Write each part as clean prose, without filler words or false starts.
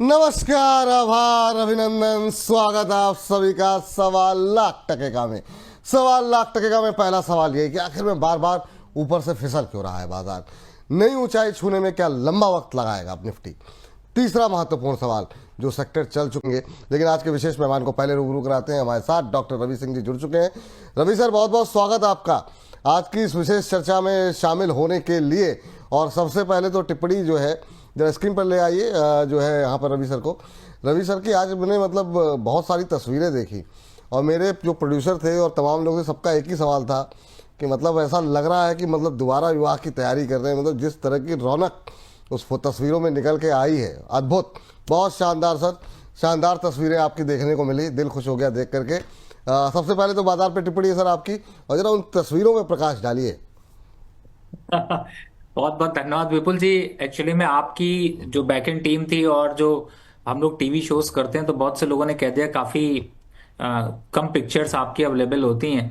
नमस्कार, आभार, अभिनंदन, स्वागत आप सभी का सवा लाख टके में। सवा लाख टके में पहला सवाल ये कि आखिर में बार बार ऊपर से फिसल क्यों रहा है बाजार? नई ऊंचाई छूने में क्या लंबा वक्त लगाएगा निफ्टी? तीसरा महत्वपूर्ण सवाल, जो सेक्टर चल चुके हैं, लेकिन आज के विशेष मेहमान को पहले रूबरू कराते हैं। हमारे साथ डॉक्टर रवि सिंह जी जुड़ चुके हैं। रवि सर, बहुत बहुत स्वागत आपका आज की इस विशेष चर्चा में शामिल होने के लिए। और सबसे पहले तो टिप्पणी जो है जरा स्क्रीन पर ले आइए, जो है यहाँ पर रवि सर को। रवि सर की आज मैंने मतलब बहुत सारी तस्वीरें देखी और मेरे जो प्रोड्यूसर थे और तमाम लोग थे, सबका एक ही सवाल था कि मतलब ऐसा लग रहा है कि मतलब दोबारा विवाह की तैयारी कर रहे हैं। मतलब जिस तरह की रौनक उस तस्वीरों में निकल के आई है, अद्भुत, बहुत शानदार सर, शानदार तस्वीरें आपकी देखने को मिली, दिल खुश हो गया देख करके। सबसे पहले तो बाजार पे टिप्पणी है सर आपकी, और जरा उन तस्वीरों में प्रकाश डालिए। बहुत बहुत धन्यवाद विपुल जी। एक्चुअली में आपकी जो बैकएंड टीम थी और जो हम लोग टीवी शोज करते हैं, तो बहुत से लोगों ने कह दिया काफी कम पिक्चर्स आपकी अवेलेबल होती हैं।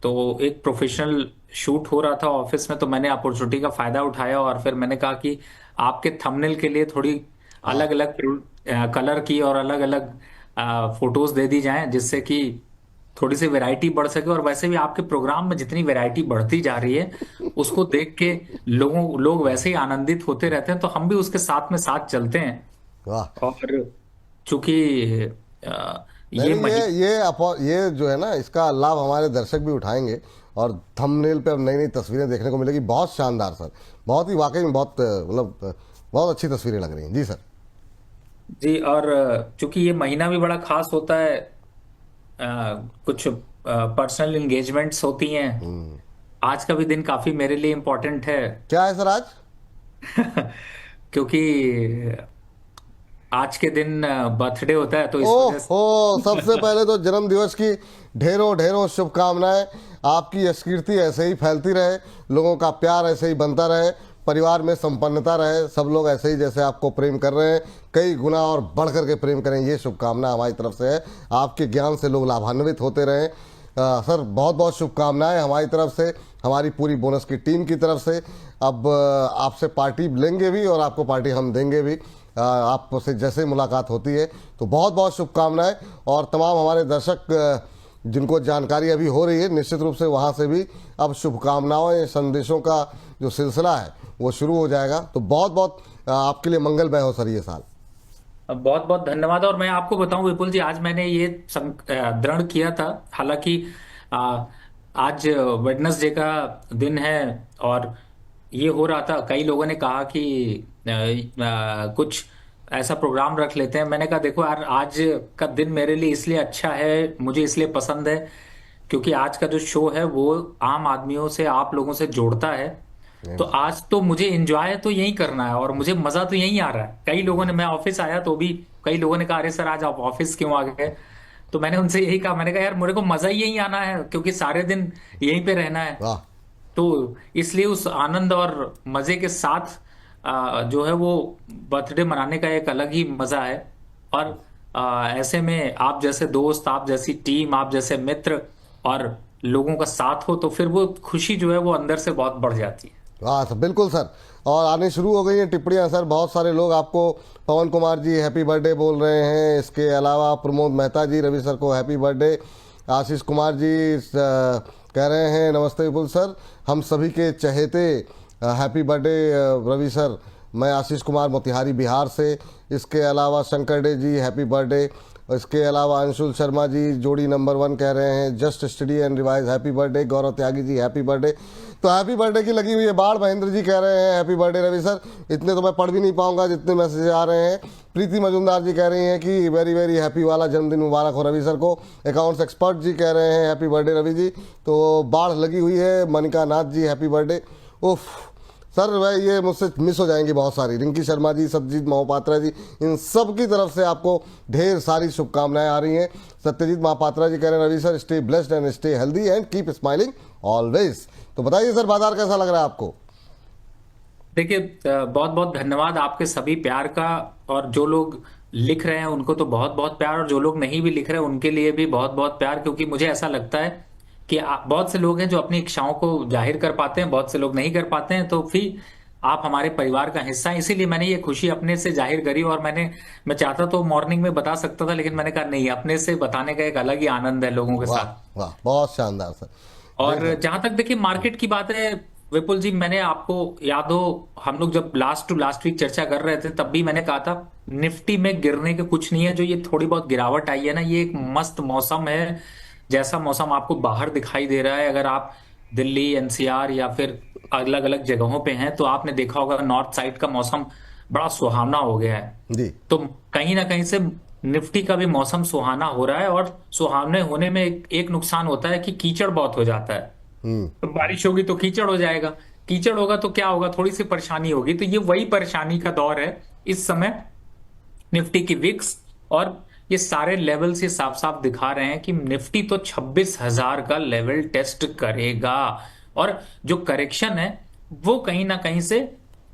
तो एक प्रोफेशनल शूट हो रहा था ऑफिस में, तो मैंने अपॉर्चुनिटी का फायदा उठाया और फिर मैंने कहा कि आपके थंबनेल के लिए थोड़ी वाह, अलग अलग कलर की और अलग अलग फोटोज दे दी जाएं, जिससे कि थोड़ी सी वैरायटी बढ़ सके। और वैसे भी आपके प्रोग्राम में जितनी वैरायटी बढ़ती जा रही है, उसको देख के लोग वैसे ही आनंदित होते रहते हैं, तो हम भी उसके साथ में साथ चलते हैं। वाह। और चूंकि नहीं ये नहीं, ये जो है ना, इसका लाभ हमारे दर्शक भी उठाएंगे और थंबनेल पे अब नई नई तस्वीरें देखने को मिलेगी। बहुत शानदार सर, बहुत ही वाकई में बहुत मतलब बहुत अच्छी तस्वीरें लग रही हैं जी सर। जी, और चूंकि ये महीना भी बड़ा खास होता है, कुछ पर्सनल एंगेजमेंट्स होती हैं। आज का भी दिन काफी मेरे लिए इम्पोर्टेंट है। क्या है सर आज? क्योंकि आज के दिन बर्थडे होता है, तो इस वजह से। ओहो, सबसे पहले तो जन्म दिवस की ढेरों ढेरों शुभकामनाएं। आपकी यश कीर्ति ऐसे ही फैलती रहे, लोगों का प्यार ऐसे ही बनता रहे, परिवार में संपन्नता रहे, सब लोग ऐसे ही जैसे आपको प्रेम कर रहे हैं कई गुना और बढ़ करके प्रेम करें, ये शुभकामना हमारी तरफ से है। आपके ज्ञान से लोग लाभान्वित होते रहें। सर, बहुत बहुत शुभकामनाएं हमारी तरफ से, हमारी पूरी बोनस की टीम की तरफ से। अब आपसे पार्टी लेंगे भी और आपको पार्टी हम देंगे भी, आपसे जैसे मुलाकात होती है। तो बहुत बहुत शुभकामनाएं। और तमाम हमारे दर्शक जिनको जानकारी अभी हो रही है, निश्चित रूप से वहाँ से भी अब शुभकामनाओं संदेशों का जो सिलसिला है वो शुरू हो जाएगा। तो बहुत बहुत आपके लिए मंगलमय हो सर ये साल। बहुत बहुत धन्यवाद। और मैं आपको बताऊं विपुल जी, आज मैंने ये दृढ़ किया था। हालांकि आ, आज वेडनेसडे का दिन है, और ये हो रहा था, कई लोगों ने कहा कि कुछ ऐसा प्रोग्राम रख लेते हैं। मैंने कहा देखो यार, आज का दिन मेरे लिए इसलिए अच्छा है, मुझे इसलिए पसंद है, क्योंकि आज का जो शो है वो आम आदमियों से, आप लोगों से जोड़ता है। तो आज तो मुझे एंजॉय तो यही करना है और मुझे मजा तो यही आ रहा है। कई लोगों ने, मैं ऑफिस आया तो भी कई लोगों ने कहा अरे सर आज आप ऑफिस क्यों आ गए? तो मैंने उनसे यही कहा, मैंने कहा यार मेरे को मजा ही यही आना है, क्योंकि सारे दिन यहीं पे रहना है। वाह। तो इसलिए उस आनंद और मजे के साथ जो है वो बर्थडे मनाने का एक अलग ही मजा है। और ऐसे में आप जैसे दोस्त, आप जैसी टीम, आप जैसे मित्र और लोगों का साथ हो, तो फिर वो खुशी जो है वो अंदर से बहुत बढ़ जाती है। वाह सर, बिल्कुल सर। और आने शुरू हो गई हैं टिप्पणियां सर, बहुत सारे लोग आपको, पवन कुमार जी हैप्पी बर्थडे बोल रहे हैं। इसके अलावा प्रमोद मेहता जी रवि सर को हैप्पी बर्थडे। आशीष कुमार जी कह रहे हैं नमस्ते विपुल सर, हम सभी के चहेते हैप्पी बर्थडे रवि सर। मैं आशीष कुमार मोतिहारी बिहार से। इसके अलावा शंकर डे जी हैप्पी बर्थडे। इसके अलावा अंशुल शर्मा जी जोड़ी नंबर 1 कह रहे हैं just study and revise happy birthday. Gaurav Tyagi ji happy birthday. तो हैप्पी बर्थडे की लगी हुई है बाढ़। महेंद्र जी कह रहे हैं हैप्पी बर्थडे रवि सर। इतने तो मैं पढ़ भी नहीं पाऊंगा जितने मैसेज आ रहे हैं। प्रीति मजुमदार जी कह रही हैं कि वेरी वेरी हैप्पी वाला जन्मदिन मुबारक हो रवि सर को। अकाउंट्स एक्सपर्ट जी कह रहे हैं हैप्पी बर्थडे रवि जी। तो बाढ़ लगी हुई है। Manika Nath ji happy birthday. उफ सर, वह ये मुझसे मिस हो जाएंगी बहुत सारी। रिंकी शर्मा जी, सत्यजीत महापात्रा जी, इन सब की तरफ से आपको ढेर सारी शुभकामनाएं आ रही हैं। सत्यजीत महापात्रा जी कह रहे हैं Ravi sir stay blessed and stay healthy and keep smiling always. तो बताइए सर, बाजार कैसा लग रहा है आपको? देखिए, बहुत बहुत धन्यवाद आपके सभी प्यार का। और जो लोग लिख रहे हैं उनको तो बहुत बहुत प्यार, और जो लोग नहीं भी लिख रहे हैं उनके लिए भी बहुत बहुत प्यार। क्योंकि मुझे ऐसा लगता है कि बहुत से लोग हैं जो अपनी इच्छाओं को जाहिर कर पाते हैं, बहुत से लोग नहीं कर पाते हैं। तो फिर आप हमारे परिवार का हिस्सा हैं, इसीलिए मैंने ये खुशी अपने से जाहिर करी। और मैं चाहता तो मॉर्निंग में बता सकता था, लेकिन मैंने कहा नहीं, अपने से बताने का एक अलग ही आनंद है लोगों के वाह साथ। वाह, बहुत शानदार सर। और देखिए। जहां तक देखिए मार्केट की बात है विपुल जी, मैंने आपको याद हो, हम लोग जब लास्ट टू लास्ट वीक चर्चा कर रहे थे तब भी मैंने कहा था निफ्टी में गिरने के कुछ नहीं है। जो ये थोड़ी बहुत गिरावट आई है ना, ये एक मस्त मौसम है, जैसा मौसम आपको बाहर दिखाई दे रहा है। अगर आप दिल्ली एनसीआर या फिर अलग अलग जगहों पे हैं तो आपने देखा होगा नॉर्थ साइड का मौसम बड़ा सुहावना हो गया है। जी। तो कहीं ना कहीं से निफ्टी का भी मौसम सुहाना हो रहा है। और सुहावने होने में एक नुकसान होता है कि कीचड़ बहुत हो जाता है। हम्म। तो बारिश होगी तो कीचड़ हो जाएगा, कीचड़ होगा तो क्या होगा, थोड़ी सी परेशानी होगी। तो ये वही परेशानी का दौर है इस समय निफ्टी की विक्स। और ये सारे लेवल्स ये साफ साफ दिखा रहे हैं कि निफ्टी तो 26,000 का लेवल टेस्ट करेगा। और जो करेक्शन है वो कहीं ना कहीं से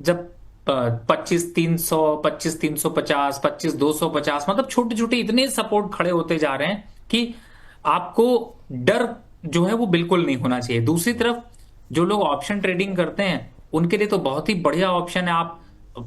जब 25,300, 25,350, 25,250, मतलब छोटे छोटे इतने सपोर्ट खड़े होते जा रहे हैं कि आपको डर जो है वो बिल्कुल नहीं होना चाहिए। दूसरी तरफ जो लोग ऑप्शन ट्रेडिंग करते हैं उनके लिए तो बहुत ही बढ़िया ऑप्शन है। आप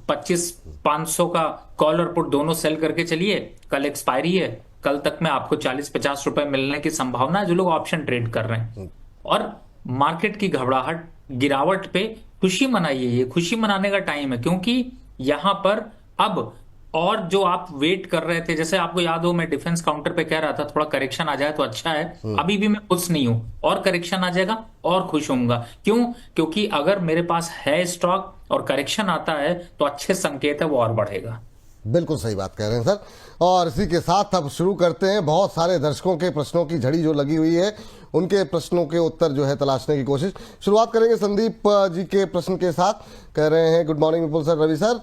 25,500 का कॉल और पुट दोनों सेल करके चलिए, कल एक्सपायरी है, कल तक में आपको 40-50 रुपए मिलने की संभावना है जो लोग ऑप्शन ट्रेड कर रहे हैं। और मार्केट की घबराहट गिरावट पे खुशी मनाइए, ये खुशी मनाने का टाइम है, क्योंकि यहां पर अब और जो आप वेट कर रहे थे, जैसे आपको याद हो मैं डिफेंस काउंटर पे कह रहा था थोड़ा करेक्शन आ जाए तो अच्छा है, अभी भी मैं खुश नहीं हूं, और करेक्शन आ जाएगा और खुश होऊंगा। क्यों? क्योंकि अगर मेरे पास है स्टॉक और करेक्शन आता है तो अच्छे संकेत है, वो और बढ़ेगा। बिल्कुल सही बात कह रहे हैं सर। और इसी के साथ अब शुरू करते हैं, बहुत सारे दर्शकों के प्रश्नों की झड़ी जो लगी हुई है उनके प्रश्नों के उत्तर जो है तलाशने की कोशिश। शुरुआत करेंगे संदीप जी के प्रश्न के साथ। कह रहे हैं गुड मॉर्निंग विपुल सर, रवि सर।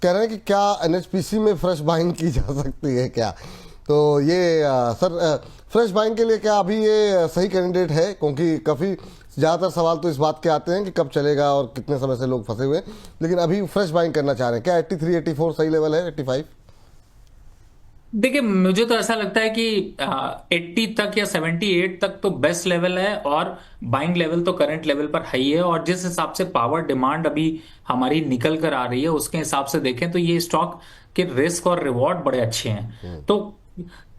कह रहे हैं कि क्या एनएचपीसी में फ्रेश बाइंग की जा सकती है क्या? तो ये सर फ्रेश बाइंग के लिए क्या अभी ये सही कैंडिडेट है? क्योंकि काफ़ी ज़्यादातर सवाल तो इस बात के आते हैं कि कब चलेगा और कितने समय से लोग फंसे हुए हैं, लेकिन अभी फ्रेश बाइंग करना चाह रहे हैं। क्या 83, 84 सही लेवल है? 85? देखिए मुझे तो ऐसा लगता है कि 80 तक या 78 तक तो बेस्ट लेवल है, और बाइंग लेवल तो करंट लेवल पर है ही है। और जिस हिसाब से पावर डिमांड अभी हमारी निकल कर आ रही है उसके हिसाब से देखें तो ये स्टॉक के रिस्क और रिवॉर्ड बड़े अच्छे हैं। तो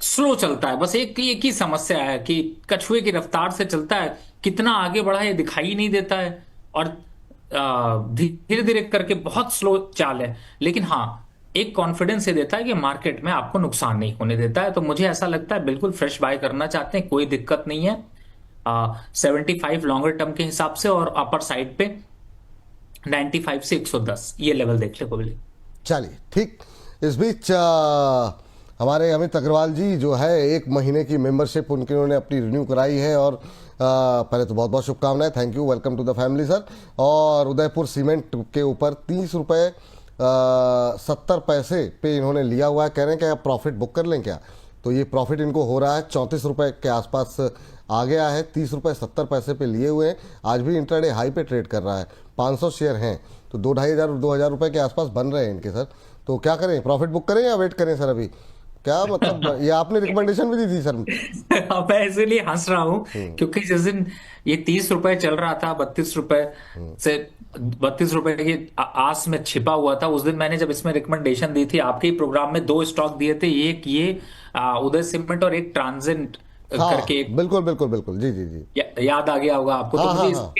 स्लो चलता है, बस एक ही समस्या है कि कछुए की रफ्तार से चलता है, कितना आगे बढ़ा ये दिखाई नहीं देता है, और धीरे धीरे करके बहुत स्लो चाल है। लेकिन हाँ, एक कॉन्फिडेंस ये देता है कि मार्केट में आपको नुकसान नहीं होने देता है। तो मुझे ऐसा लगता है बिल्कुल फ्रेश बाय करना चाहते हैं, कोई दिक्कत नहीं है। 75 लॉन्गर टर्म के हिसाब से, और अपर साइड पे 95 से 110 ये लेवल देख ले पब्लिक। चलिए ठीक। इस बीच हमारे अमित अग्रवाल जी जो है 1 महीने की मेंबरशिप उनकी उन्होंने अपनी रिन्यू कराई है, और पहले तो बहुत बहुत शुभकामनाएं, thank you, welcome to the family sir. और उदयपुर सीमेंट के ऊपर 30 रुपये 70 पैसे पे इन्होंने लिया हुआ है। कह रहे हैं कि आप प्रॉफिट बुक कर लें क्या? तो ये प्रॉफिट इनको हो रहा है 34 रुपये के आसपास आ गया है। 30 रुपये 70 पैसे पे लिए हुए हैं, आज भी इंट्राडे हाई पे ट्रेड कर रहा है। 500 शेयर हैं तो 2,500 रुपये के आसपास बन रहे हैं इनके सर। तो क्या करें, प्रॉफिट बुक करें या वेट करें सर? अभी क्या मतलब, ये आपने रिकमेंडेशन भी दी थी सर। मैं इसीलिए हंस रहा हूं क्योंकि जिस दिन ये 30 रुपए चल रहा था, 32 रुपए से 32 रुपए की आस में छिपा हुआ था, उस दिन मैंने जब इसमें रिकमेंडेशन दी थी आपके ही प्रोग्राम में, 2 स्टॉक दिए थे, एक ये उदय सीमेंट और एक ट्रांजेंट हाँ करके। बिल्कुल बिल्कुल बिल्कुल, जी जी जी। याद आ गया होगा आपको? हाँ तो हाँ मुझे हाँ।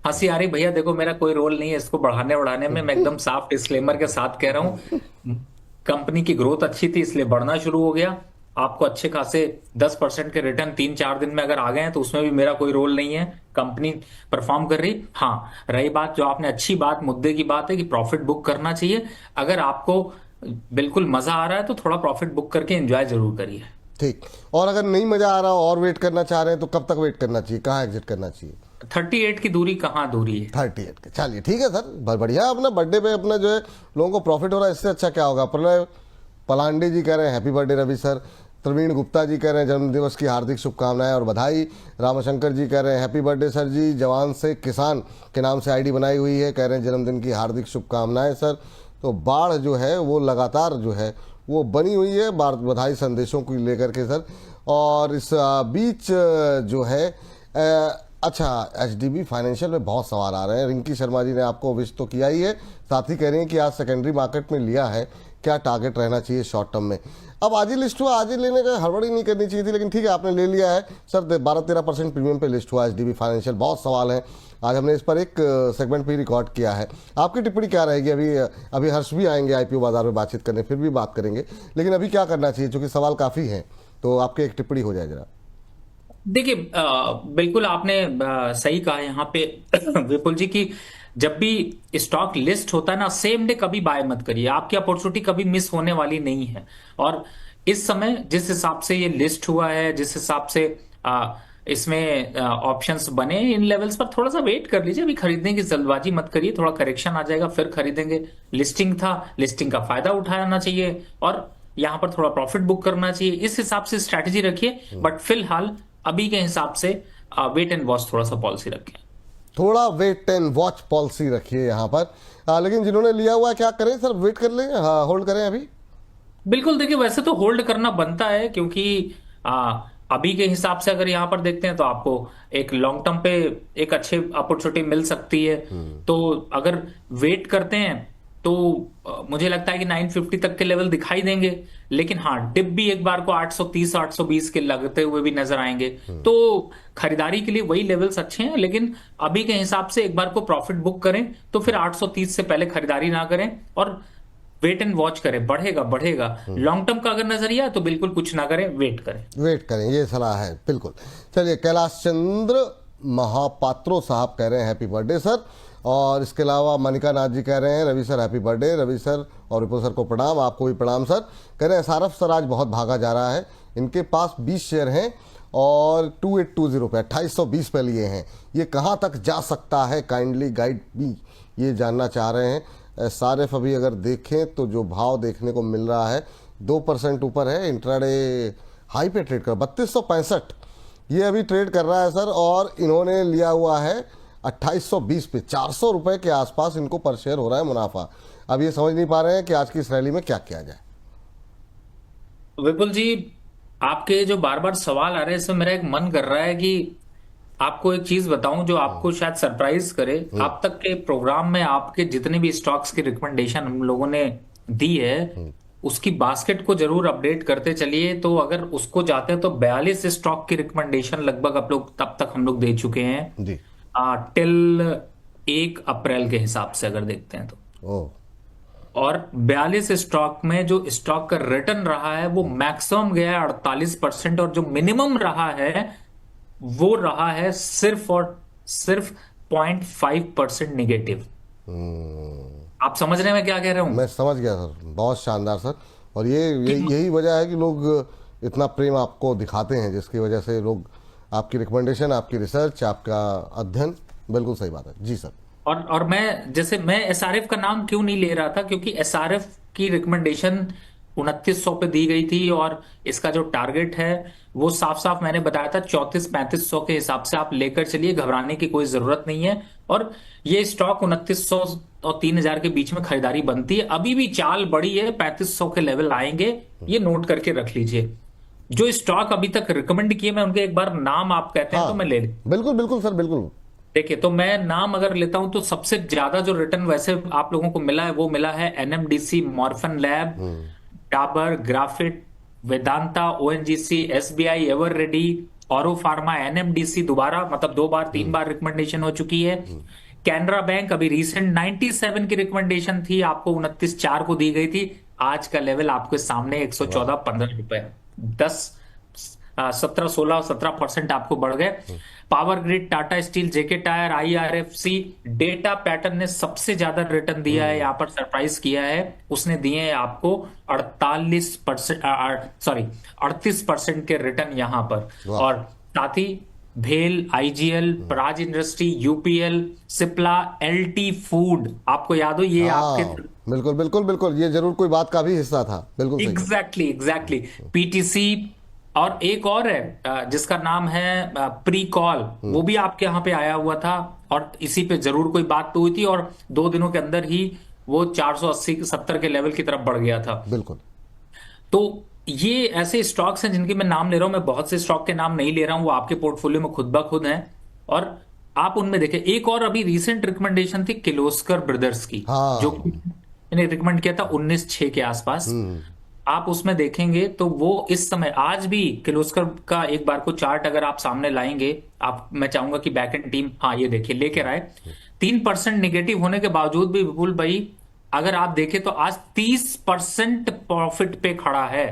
हंसी आ रही, भैया देखो मेरा कोई रोल नहीं है इसको बढ़ाने बढ़ाने में, मैं एकदम साफ डिस्क्लेमर के साथ कह रहा हूँ। कंपनी की ग्रोथ अच्छी थी इसलिए बढ़ना शुरू हो गया। आपको अच्छे खासे 10% के रिटर्न 3-4 दिन में अगर आ गए हैं तो उसमें भी मेरा कोई रोल नहीं है, कंपनी परफॉर्म कर रही। हाँ, रही बात जो आपने अच्छी बात मुद्दे की बात है कि प्रॉफिट बुक करना चाहिए। अगर आपको बिल्कुल मजा आ रहा है तो थोड़ा प्रॉफिट बुक करके एंजॉय जरूर करिए। ठीक। और अगर नहीं मजा आ रहा और वेट करना चाह रहे हैं तो कब तक वेट करना चाहिए, कहाँ एग्जिट करना चाहिए? 38 की दूरी कहाँ दूरी है? 38 के, चलिए ठीक है सर, बढ़िया। अपना बर्थडे पे अपना जो है लोगों को प्रॉफिट हो रहा है, इससे अच्छा क्या होगा। प्रणय पलांडे जी कह रहे हैं happy birthday Ravi sir. Praveen Gupta ji कह रहे हैं जन्मदिवस की हार्दिक शुभकामनाएं और बधाई। रामशंकर जी कह रहे हैं हैप्पी बर्थडे सर जी, जवान से किसान के नाम से आईडी बनाई हुई है, कह रहे हैं जन्मदिन की हार्दिक शुभकामनाएं सर। तो बाढ़ जो है वो लगातार जो है वो बनी हुई है बधाई संदेशों को लेकर के सर। और इस बीच जो है अच्छा, एचडीबी फाइनेंशियल में बहुत सवाल आ रहे हैं। रिंकी शर्मा जी ने आपको विश तो किया ही है, साथ ही कह रही हैं कि आज सेकेंडरी मार्केट में लिया है, क्या टारगेट रहना चाहिए शॉर्ट टर्म में। अब आज ही लिस्ट हुआ, आज ही लेने का हड़बड़ी नहीं करनी चाहिए थी, लेकिन ठीक है आपने ले लिया है सर। 12-13% प्रीमियम पे लिस्ट हुआ एचडीबी फाइनेंशियल। बहुत सवाल हैं, आज हमने इस पर एक सेगमेंट भी रिकॉर्ड किया है। आपकी टिप्पणी क्या रहेगी? अभी हर्ष भी आएंगे आईपीओ बाजार में बातचीत करने, फिर भी बात करेंगे, लेकिन अभी क्या करना चाहिए, क्योंकि सवाल काफ़ी हैं, तो आपकी एक टिप्पणी हो जाए जरा। देखिए, बिल्कुल आपने सही कहा यहाँ पे विपुल जी की जब भी स्टॉक लिस्ट होता है ना, सेम डे कभी बाय मत करिए। आपकी अपॉर्चुनिटी कभी मिस होने वाली नहीं है। और इस समय जिस हिसाब से ये लिस्ट हुआ है, जिस हिसाब से इसमें ऑप्शंस बने, इन लेवल्स पर थोड़ा सा वेट कर लीजिए। अभी खरीदने की जल्दबाजी मत करिए, थोड़ा करेक्शन आ जाएगा फिर खरीदेंगे। लिस्टिंग था, लिस्टिंग का फायदा उठाना चाहिए और यहाँ पर थोड़ा प्रॉफिट बुक करना चाहिए। इस हिसाब से स्ट्रैटेजी रखिए, बट फिलहाल अभी के हिसाब से वेट एंड वॉच थोड़ा सा पॉलिसी रखें। थोड़ा वेट एंड वॉच पॉलिसी रखिए यहाँ पर। लेकिन जिन्होंने लिया हुआ है क्या करें सर? वेट कर लें, हाँ होल्ड करें अभी? बिल्कुल, देखिए वैसे तो होल्ड करना बनता है, क्योंकि अभी के हिसाब से अगर यहाँ पर देखते हैं तो आपको एक लॉन्ग टर्म पे एक अच्छी अपॉर्चुनिटी मिल सकती है। तो अगर वेट करते हैं तो मुझे लगता है कि 950 तक के लेवल दिखाई देंगे। लेकिन हाँ, डिप भी एक बार को 830 820 के लगते हुए भी नजर आएंगे। तो खरीदारी के लिए वही लेवल्स अच्छे हैं, लेकिन अभी के हिसाब से एक बार को प्रॉफिट बुक करें तो फिर 830 से पहले खरीदारी ना करें और वेट एंड वॉच करें। बढ़ेगा बढ़ेगा, लॉन्ग टर्म का अगर नजरिया है तो बिल्कुल कुछ ना करें, वेट करें। ये सलाह है बिल्कुल। चलिए, कैलाश चंद्र महापात्रो साहब कह रहे हैं हैप्पी बर्थडे सर, और इसके अलावा मनिका नाथ जी कह रहे हैं Ravi sir happy birthday. Ravi sir और विपुल सर को प्रणाम, आपको भी प्रणाम सर। कह रहे हैं एसआरएफ सर आज बहुत भागा जा रहा है, इनके पास 20 शेयर हैं और 2820 पे 2820 पे लिए हैं, ये कहाँ तक जा सकता है, काइंडली गाइड भी, ये जानना चाह रहे हैं। एसआरएफ अभी अगर देखें तो जो भाव देखने को मिल रहा है 2% ऊपर है, इंट्राडे हाई पे ट्रेड कर 3265 ये अभी ट्रेड कर रहा है सर, और इन्होंने लिया हुआ है 2820 पे। 400 रुपए के आसपास इनको पर शेयर हो रहा है मुनाफा। अब ये समझ नहीं पा रहे हैं कि आज की इस रैली में क्या किया जाए। विपुल जी, आपके जो बार बार सवाल आ रहे हैं इसमें मेरा एक मन कर रहा है कि आपको एक चीज बताऊं जो आपको शायद सरप्राइज करे। आप तक के प्रोग्राम में आपके जितने भी स्टॉक्स की रिकमेंडेशन हम लोगों ने दी है, उसकी बास्केट को जरूर अपडेट करते चलिए। तो अगर उसको जाते हैं तो 42 स्टॉक की रिकमेंडेशन लगभग आप लोग तब तक हम लोग दे चुके हैं जी। टिल 1 अप्रैल के हिसाब से अगर देखते हैं तो। ओ, और 42 स्टॉक में जो स्टॉक का रिटर्न रहा है वो मैक्सिमम गया है 48%, और जो मिनिमम रहा है वो रहा है सिर्फ और सिर्फ 0.5% निगेटिव। आप समझ रहे हैं मैं क्या कह रहा हूं? मैं समझ गया सर, बहुत शानदार सर। और यही वजह है कि लोग इतना प्रेम आपको दिखाते हैं, जिसकी वजह से लोग आपकी रिकमेंडेशन, आपकी रिसर्च, आपका अध्ययन, बिल्कुल सही बात है जी सर। और मैं एसआरएफ का नाम क्यों नहीं ले रहा था, क्योंकि एसआरएफ की रिकमेंडेशन 2900 पे दी गई थी और इसका जो टारगेट है वो साफ साफ मैंने बताया था 34-3500 के हिसाब से आप लेकर चलिए, घबराने की कोई जरूरत नहीं है। और ये स्टॉक 2900 और 3000 के बीच में खरीदारी बनती है। अभी भी चाल बड़ी है, 3500 के लेवल आएंगे, ये नोट करके रख लीजिए। जो स्टॉक अभी तक रिकमेंड किए मैं उनके एक बार नाम आप कहते हैं हाँ, तो मैं ले। बिल्कुल बिल्कुल सर, बिल्कुल। देखिए, तो मैं नाम अगर लेता हूं तो सबसे ज्यादा जो रिटर्न वैसे आप लोगों को मिला है वो मिला है NMDC, Morepen lab, Dabur, graphite, Vedanta, ONGC, SBI, Eveready, Auro pharma, NMDC दोबारा, मतलब 2 बार 3 बार रिकमेंडेशन हो चुकी है। कैनरा बैंक अभी रिसेंट 97 की रिकमेंडेशन थी, आपको 29.4 को दी गई थी। आज का लेवल आपके सामने 114-15 रुपए, 17% आपको बढ़ गए। पावर ग्रिड, टाटा स्टील, जेके टायर, आईआरएफसी, डेटा पैटर्न ने सबसे ज्यादा रिटर्न दिया है, यहाँ पर सरप्राइज किया है। उसने दिए हैं आपको 38% के रिटर्न यहाँ पर। और साथ ही भेल, IGL, Praj industry, UPL, Cipla, LT food, आपको याद हो ये आपके। बिल्कुल बिल्कुल बिल्कुल, ये जरूर कोई बात का भी हिस्सा था, बिल्कुल सही। एग्जैक्टली। पीटीसी और एक और है जिसका नाम है प्री कॉल, वो भी आपके यहाँ पे आया हुआ था और इसी पे जरूर कोई बात तो हुई थी, और 2 दिनों के अंदर ही वो 480-70 के लेवल की तरफ बढ़ गया था। बिल्कुल। तो ये ऐसे स्टॉक्स हैं जिनके मैं नाम ले रहा हूं। मैं बहुत से स्टॉक के नाम नहीं ले रहा हूं, वो आपके पोर्टफोलियो में खुद ब खुद हैं। और आप उनमें देखें, एक और अभी रिसेंट रिकमेंडेशन थी किर्लोस्कर ब्रदर्स की, जो हाँ। कि मैंने रिकमेंड किया था 19,600 के आसपास। हम्म। आप उसमें देखेंगे तो वो इस समय आज भी किर्लोस्कर का एक बार को चार्ट अगर आप सामने लाएंगे, आप, मैं चाहूंगा कि बैक एंड टीम, हाँ ये देखिए लेकर आए, 3% निगेटिव होने के बावजूद भी विपुल भाई, अगर आप देखें तो आज 30% प्रॉफिट पे खड़ा है।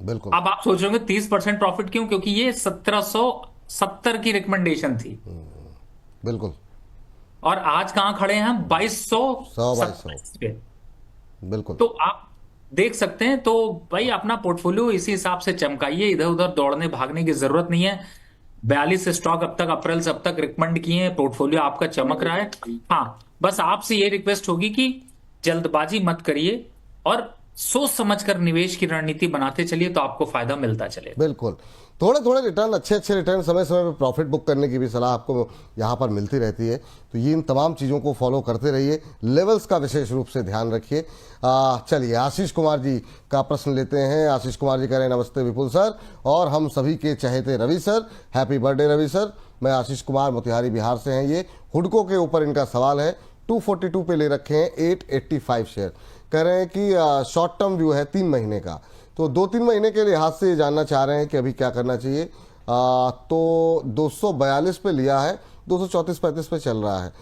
बिल्कुल। अब आप सोच रहे होंगे 30% प्रॉफिट क्यों, क्योंकि ये 1770 की रिकमेंडेशन थी, बिल्कुल। और आज कहां खड़े हैं हम, 100/100। 2227 पे। बिल्कुल। तो आप देख सकते हैं, तो भाई अपना पोर्टफोलियो इसी हिसाब से चमकाइए, इधर उधर दौड़ने भागने की जरूरत नहीं है। 42 स्टॉक अब तक, अप्रैल से अब तक रिकमेंड किए हैं, पोर्टफोलियो आपका चमक रहा है। हाँ, बस आपसे ये रिक्वेस्ट होगी कि जल्दबाजी मत करिए और सोच समझकर निवेश की रणनीति बनाते चलिए, तो आपको फायदा मिलता चलेगा। बिल्कुल। थोड़े थोड़े रिटर्न, अच्छे अच्छे रिटर्न, समय समय पर प्रॉफिट बुक करने की भी सलाह आपको यहाँ पर मिलती रहती है। तो ये इन तमाम चीज़ों को फॉलो करते रहिए, लेवल्स का विशेष रूप से ध्यान रखिए। चलिए आशीष कुमार जी का प्रश्न लेते हैं। आशीष कुमार जी कह रहे हैं, नमस्ते विपुल सर और हम सभी के चहेते Ravi sir, happy birthday Ravi sir. मैं आशीष कुमार, मोतिहारी बिहार से हैं। ये हुडको के ऊपर इनका सवाल है। 242 पे ले रखे हैं 885 शेयर। कह रहे हैं कि शॉर्ट टर्म व्यू है 3 महीने का, तो 2-3 महीने के लिहाज से जानना चाह रहे हैं कि अभी क्या करना चाहिए। तो 242 पे लिया है, 234-35 पे चल रहा है।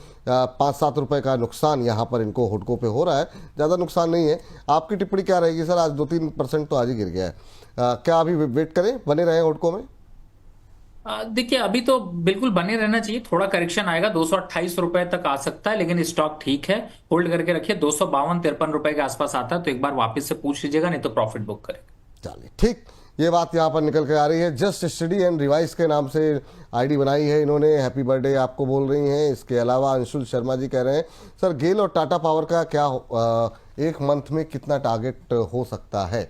5-7 रुपए का नुकसान यहाँ पर इनको हुडको पे हो रहा है, ज़्यादा नुकसान नहीं है। आपकी टिप्पणी क्या रहेगी सर? आज 2-3% तो आज ही गिर गया है। क्या अभी वेट करें, बने रहें हुडको में? देखिए अभी तो बिल्कुल बने रहना चाहिए, थोड़ा करेक्शन आएगा, 228 रुपए तक आ सकता है, लेकिन स्टॉक ठीक है, होल्ड करके रखिए। 252-53 रुपए के आसपास आता है तो एक बार वापस से पूछ लीजिएगा, नहीं तो प्रॉफिट बुक करेगा। चलिए ठीक, ये बात यहाँ पर निकल के आ रही है। जस्ट स्टडी एंड रिवाइज के नाम से आईडी बनाई है इन्होंने, हैप्पी बर्थडे आपको बोल रही हैं। इसके अलावा अंशुल शर्मा जी कह रहे हैं, सर गेल और टाटा पावर का क्या एक मंथ में कितना टारगेट हो सकता है?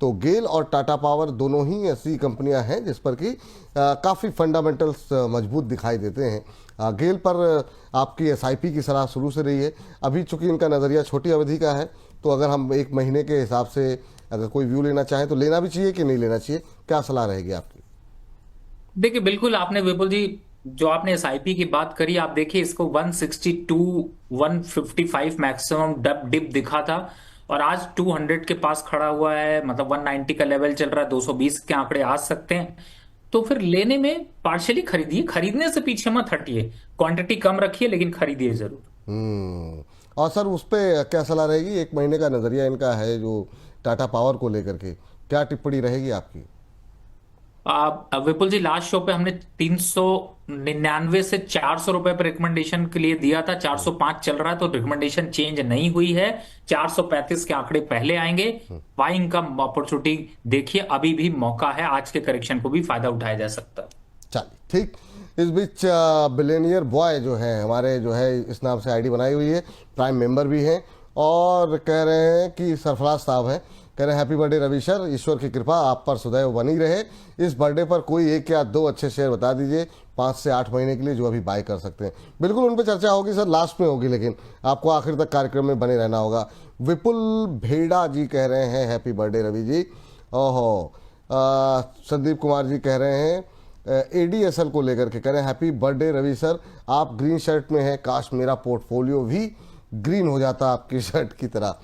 तो गेल और टाटा पावर दोनों ही ऐसी कंपनियां हैं जिस पर कि काफ़ी फंडामेंटल्स मजबूत दिखाई देते हैं। गेल पर आपकी एसआईपी की सलाह शुरू से रही है। अभी चूंकि इनका नज़रिया छोटी अवधि का है, तो अगर हम एक महीने के हिसाब से अगर कोई व्यू लेना चाहें तो लेना भी चाहिए कि नहीं लेना चाहिए, क्या सलाह रहेगी आपकी? देखिए बिल्कुल, आपने विपुल जी जो आपने एसआईपी की बात करी, आप देखिए इसको 162 155 मैक्सिमम डिप दिखा था, और आज 200 के पास खड़ा हुआ है, मतलब 190 का लेवल चल रहा है, 220 के आंकड़े आ सकते हैं। तो फिर लेने में पार्शियली खरीदिए, खरीदने से पीछे मत हटिए, क्वांटिटी कम रखिए लेकिन खरीदिए जरूर। और सर उस पर क्या सलाह रहेगी? एक महीने का नज़रिया इनका है जो टाटा पावर को लेकर के, क्या टिप्पणी रहेगी आपकी? विपुल जी लास्ट शो पे हमने 399 से 400 रुपए पर रिकमेंडेशन के लिए दिया था, 405 चल रहा है, तो रिकमेंडेशन चेंज नहीं हुई है। 435 के आंकड़े पहले आएंगे। बाइंग का अपॉर्चुनिटी देखिए, अभी भी मौका है, आज के करेक्शन को भी फायदा उठाया जा सकता है। चलिए ठीक। इस बीच बिलेनियर बॉय जो है हमारे, जो है इस नाम से आईडी बनाई हुई है, प्राइम मेंबर भी हैं और कह रहे हैं कि सरफराज साहब हैं, कह रहे हैं हैप्पी बर्थडे रवि सर, ईश्वर की कृपा आप पर सदैव बनी रहे। इस बर्थडे पर कोई 1 या 2 अच्छे शेयर बता दीजिए 5 से 8 महीने के लिए जो अभी बाय कर सकते हैं। बिल्कुल उन पर चर्चा होगी सर, लास्ट में होगी, लेकिन आपको आखिर तक कार्यक्रम में बने रहना होगा। विपुल भेड़ा जी कह रहे हैं हैप्पी बर्थडे रवि जी। ओहो, संदीप कुमार जी कह रहे हैं एडीएसएल को लेकर के, कह रहे हैं हैप्पी बर्थडे रवि सर, आप ग्रीन शर्ट में हैं, काश मेरा पोर्टफोलियो भी ग्रीन हो जाता आपकी शर्ट की तरह।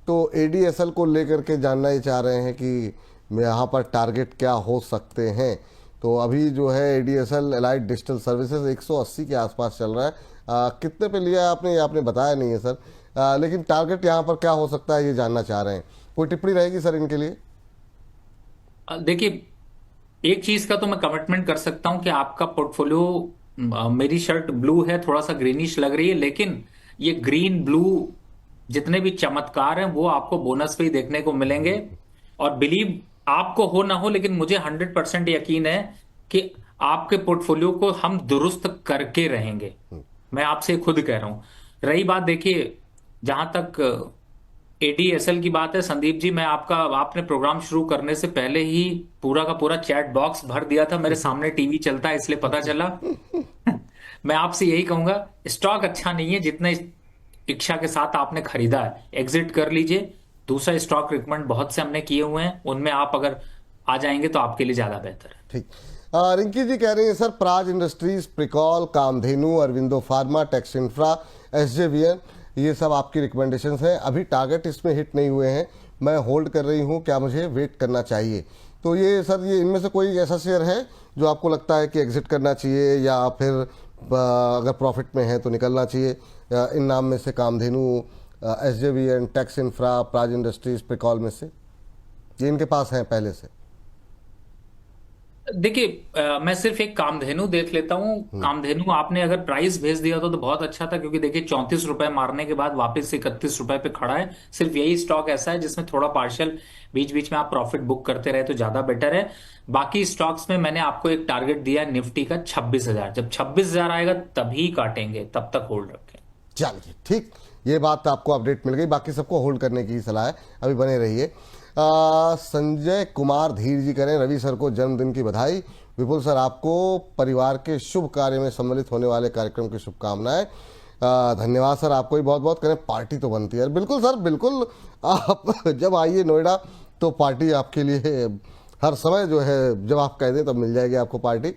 तो एडीएसएल को लेकर के जानना ही चाह रहे हैं कि यहाँ पर टारगेट क्या हो सकते हैं। तो अभी जो है एडीएसएल एलाइड डिजिटल सर्विसेज 180 के आसपास चल रहा है। कितने पे लिया है आपने, ये आपने बताया नहीं है सर, लेकिन टारगेट यहाँ पर क्या हो सकता है ये जानना चाह रहे हैं। कोई टिप्पणी रहेगी सर इनके लिए? देखिए एक चीज का तो मैं कमिटमेंट कर सकता हूं कि आपका पोर्टफोलियो, मेरी शर्ट ब्लू है, थोड़ा सा ग्रीनिश लग रही है, लेकिन ये ग्रीन ब्लू जितने भी चमत्कार हैं वो आपको बोनस पे ही देखने को मिलेंगे। और बिलीव आपको हो ना हो, लेकिन मुझे 100% यकीन है कि आपके पोर्टफोलियो को हम दुरुस्त करके रहेंगे। मैं आपसे खुद कह रहा हूं। रही बात, देखिए जहां तक एडीएसएल की बात है, संदीप जी, मैं आपका, आपने प्रोग्राम शुरू करने से पहले ही पूरा का पूरा चैट बॉक्स भर दिया था, मेरे सामने टीवी चलता है इसलिए पता चला। मैं आपसे यही कहूंगा, स्टॉक अच्छा नहीं है, जितने इच्छा के साथ आपने खरीदा है एग्जिट कर लीजिए। दूसरा स्टॉक रिकमेंड बहुत से हमने किए हुए हैं, उनमें आप अगर आ जाएंगे तो आपके लिए ज्यादा बेहतर है। ठीक। रिंकी जी कह रही हैं sir, Praj industries, Pricol, Kamdhenu, Aurobindo pharma, Tex infra, SJVN, ये सब आपकी रिकमेंडेशंस हैं। अभी टारगेट इसमें हिट नहीं हुए हैं, मैं होल्ड कर रही हूँ, क्या मुझे वेट करना चाहिए? तो ये सर, ये इनमें से कोई ऐसा शेयर है जो आपको लगता है कि एग्जिट करना चाहिए, या फिर अगर प्रॉफिट में है तो निकलना चाहिए? इन नाम में से Kamdhenu, SJVN, Tex infra, Praj industries, Pricol में से ये इनके पास हैं पहले से? देखिए, मैं सिर्फ एक कामधेनु देख लेता हूँ। कामधेनु आपने अगर प्राइस भेज दिया तो बहुत अच्छा था, क्योंकि देखिए 34 रुपए मारने के बाद वापस 31 रुपए पे खड़ा है। सिर्फ यही स्टॉक ऐसा है जिसमें थोड़ा पार्शियल बीच बीच में आप प्रॉफिट बुक करते रहे तो ज्यादा बेटर है। बाकी स्टॉक्स में मैंने आपको एक टारगेट दिया है निफ्टी का 26,000। जब 26,000 आएगा तभी काटेंगे, तब तक होल्ड रखें। चलिए ठीक, ये बात आपको अपडेट मिल गई, बाकी सबको होल्ड करने की सलाह है, अभी बने रहिए। संजय कुमार धीर जी करें रवि सर को जन्मदिन की बधाई। विपुल सर, आपको परिवार के शुभ कार्य में सम्मिलित होने वाले कार्यक्रम की शुभकामनाएं। धन्यवाद सर, आपको भी बहुत बहुत। करें पार्टी तो बनती है। बिल्कुल सर, बिल्कुल, आप जब आइए नोएडा तो पार्टी आपके लिए हर समय जो है, जब आप कह दें तब मिल जाएगी आपको पार्टी।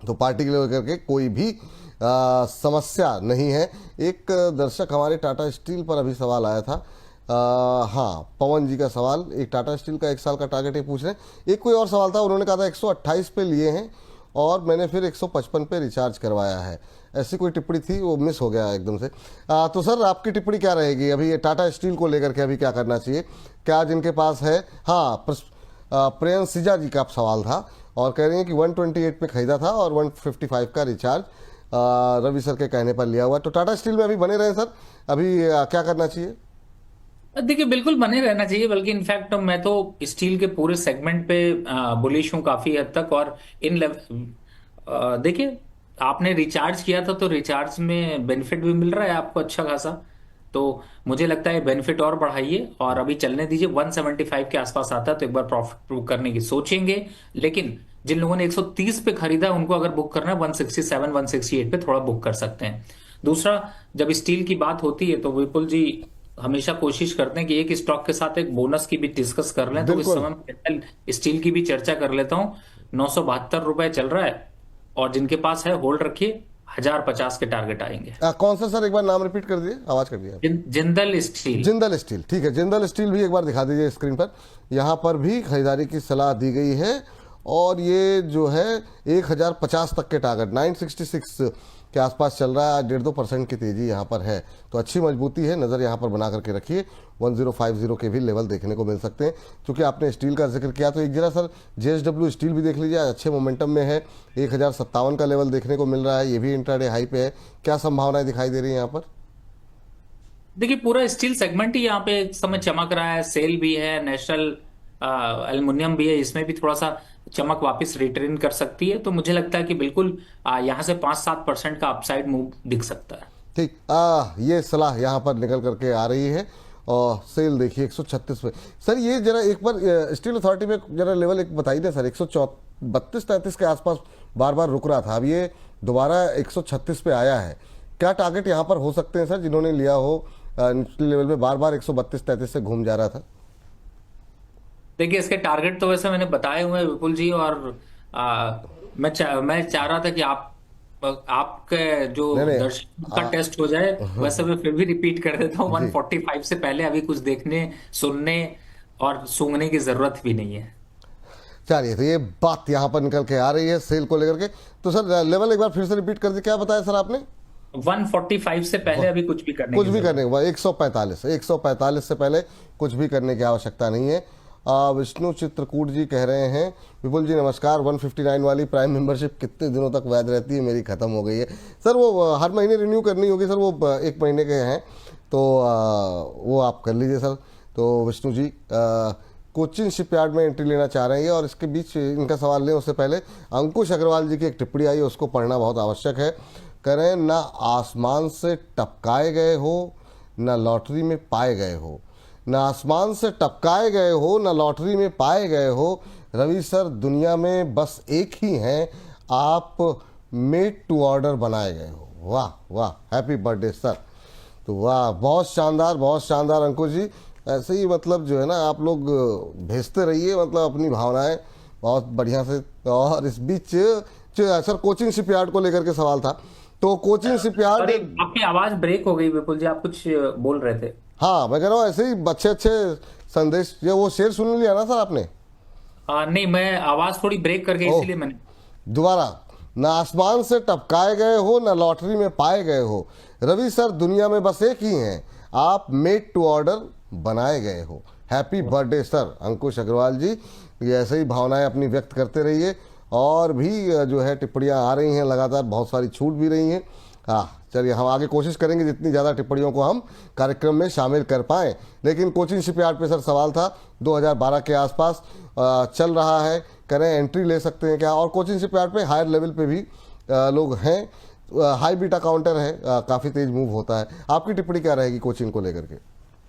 तो पार्टी के लिए करके कोई भी समस्या नहीं है। एक दर्शक हमारे टाटा स्टील पर अभी सवाल आया था, हाँ, पवन जी का सवाल, एक टाटा स्टील का 1 साल का टारगेट ये पूछ रहे हैं। एक कोई और सवाल था, उन्होंने कहा था 128 पे लिए हैं और मैंने फिर 155 पे रिचार्ज करवाया है, ऐसी कोई टिप्पणी थी, वो मिस हो गया एकदम से। तो सर, आपकी टिप्पणी क्या रहेगी अभी ये टाटा स्टील को लेकर के? अभी क्या करना चाहिए, क्या जिनके पास है? हाँ, प्रियंक सिजा जी का सवाल था और कह रही हैं कि 128 पे खरीदा था और 155 का रिचार्ज रवि सर के कहने पर लिया हुआ। तो टाटा स्टील में अभी बने रहे सर, अभी क्या करना चाहिए? देखिए, बिल्कुल बने रहना चाहिए, बल्कि इनफैक्ट मैं तो स्टील के पूरे सेगमेंट पे बुलिश हूँ काफी हद तक। और देखिए, आपने रिचार्ज किया था तो रिचार्ज में बेनिफिट भी मिल रहा है आपको अच्छा खासा। तो मुझे लगता है बेनिफिट और बढ़ाइए और अभी चलने दीजिए। 175 के आसपास आता है तो एक बार प्रॉफिट बुक करने की सोचेंगे। लेकिन जिन लोगों ने 130 पे खरीदा उनको अगर बुक करना है 167 168 पे थोड़ा बुक कर सकते हैं। दूसरा, जब स्टील की बात होती है तो विपुल जी हमेशा कोशिश करते हैं कि एक स्टॉक के साथ एक बोनस की भी डिस्कस कर लें। तो इस बिल्कुल। समय मैं स्टील की भी चर्चा कर लेता हूँ। 972 रुपए चल रहा है और जिनके पास है होल्ड रखिए, 1050 के टारगेट आएंगे। कौन सा सर, एक बार नाम रिपीट कर दिए, आवाज कर दिया। जिंदल स्टील। जिंदल स्टील, ठीक है, जिंदल स्टील भी एक बार दिखा दीजिए स्क्रीन पर। यहाँ पर भी खरीदारी की सलाह दी गई है और ये जो है 1050 तक के टारगेट, 966 के आसपास चल रहा है। 1.5-2% की तेजी यहाँ पर है, तो अच्छी मजबूती है, नज़र यहाँ पर बना करके रखिए। 1050 के भी लेवल देखने को मिल सकते हैं। क्योंकि आपने स्टील का जिक्र किया तो एक जरा सर JSW स्टील भी देख लीजिए, अच्छे मोमेंटम में है। 1057 का लेवल देखने को मिल रहा है, ये भी इंट्राडे हाई पे है। क्या संभावनाएं दिखाई दे रही है यहाँ पर? देखिए, पूरा स्टील सेगमेंट ही यहाँ पे इस समय चमक रहा है। सेल भी है, नेशनल एल्युमिनियम भी है, इसमें भी थोड़ा सा चमक वापस रिटर्न कर सकती है। तो मुझे लगता है कि बिल्कुल यहाँ से 5-7% का अपसाइड मूव दिख सकता है। ठीक, ये सलाह यहाँ पर निकल करके आ रही है। और सेल देखिए 136 पे सर। ये जरा एक बार स्टील अथॉरिटी में जरा लेवल एक बताइए ना सर। 132-33 के आसपास बार बार रुक रहा था, अब ये दोबारा 136 पे आया है। क्या टारगेट यहाँ पर हो सकते हैं सर, जिन्होंने लिया हो निचले लेवल में? बार बार 132-33 से घूम जा रहा था। देखिए, इसके टारगेट तो वैसे मैंने बताए हुए हैं विपुल जी। और मैं चाह रहा था कि आपके जो नहीं नहीं, दर्शकों का टेस्ट हो जाए। वैसे मैं फिर भी रिपीट कर देता हूँ, जी 145 से पहले अभी कुछ देखने, सुनने और सूंघने की जरूरत भी नहीं है। चलिए, तो ये बात यहाँ पर निकल के आ रही है सेल को लेकर के। तो सर लेवल एक बार फिर से रिपीट कर दिए, क्या बताया सर आपने? 145 से पहले अभी कुछ भी करने कुछ की भी जरूरत करने के बाद 145 से पहले कुछ भी करने की आवश्यकता नहीं है। विष्णु चित्रकूट जी कह रहे हैं, विपुल जी नमस्कार, 159 वाली प्राइम मेंबरशिप कितने दिनों तक वैध रहती है? मेरी ख़त्म हो गई है सर। वो हर महीने रिन्यू करनी होगी सर, वो 1 महीने के हैं, तो वो आप कर लीजिए सर। तो विष्णु जी कोचिन शिपयार्ड में एंट्री लेना चाह रहे हैं और इसके बीच इनका सवाल लें उससे पहले अंकुश अग्रवाल जी की एक टिप्पणी आई है, उसको पढ़ना बहुत आवश्यक है। कह रहे हैं, ना आसमान से टपकाए गए हो, ना लॉटरी में पाए गए हो। ना आसमान से टपकाए गए हो, ना लॉटरी में पाए गए हो। रवि सर, दुनिया में बस एक ही हैं, आप मेड टू ऑर्डर बनाए गए हो। वाह वाह, हैप्पी बर्थडे सर। तो वाह, बहुत शानदार अंकुश जी। ऐसे ही मतलब जो है ना, आप लोग भेजते रहिए, मतलब अपनी भावनाएं बहुत बढ़िया से। और इस बीच सर कोचिन शिपयार्ड को लेकर के सवाल था, तो कोचिन शिपयार्ड। सॉरी, आपकी आवाज ब्रेक हो गई विपुल जी, आप कुछ बोल रहे थे। हाँ मैं कह रहा हूँ ऐसे ही अच्छे अच्छे संदेश, ये वो शेर सुन लिया ना सर आपने? नहीं, मैं आवाज थोड़ी ब्रेक कर गई ओह, इसीलिए मैंने। दोबारा। ना आसमान से टपकाए गए हो, ना लॉटरी में पाए गए हो, रवि सर दुनिया में बस एक ही हैं, आप मेड टू ऑर्डर बनाए गए हो। Happy birthday sir. Ankush Agarwal ji, ये ऐसे ही भावनाएं अपनी व्यक्त करते रहिए। और भी जो है टिप्पणियां आ रही हैं लगातार, बहुत सारी छूट भी रही हैं। हाँ चलिए, हम आगे कोशिश करेंगे जितनी ज़्यादा टिप्पणियों को हम कार्यक्रम में शामिल कर पाएँ। लेकिन कोचिन शिपयार्ड पे सर सवाल था, 2012 के आसपास चल रहा है, करें एंट्री ले सकते हैं क्या? और कोचिन शिपयार्ड पे हायर लेवल पे भी लोग हैं, हाई बीटा काउंटर है, काफ़ी तेज मूव होता है। आपकी टिप्पणी क्या रहेगी कोचिन को लेकर के?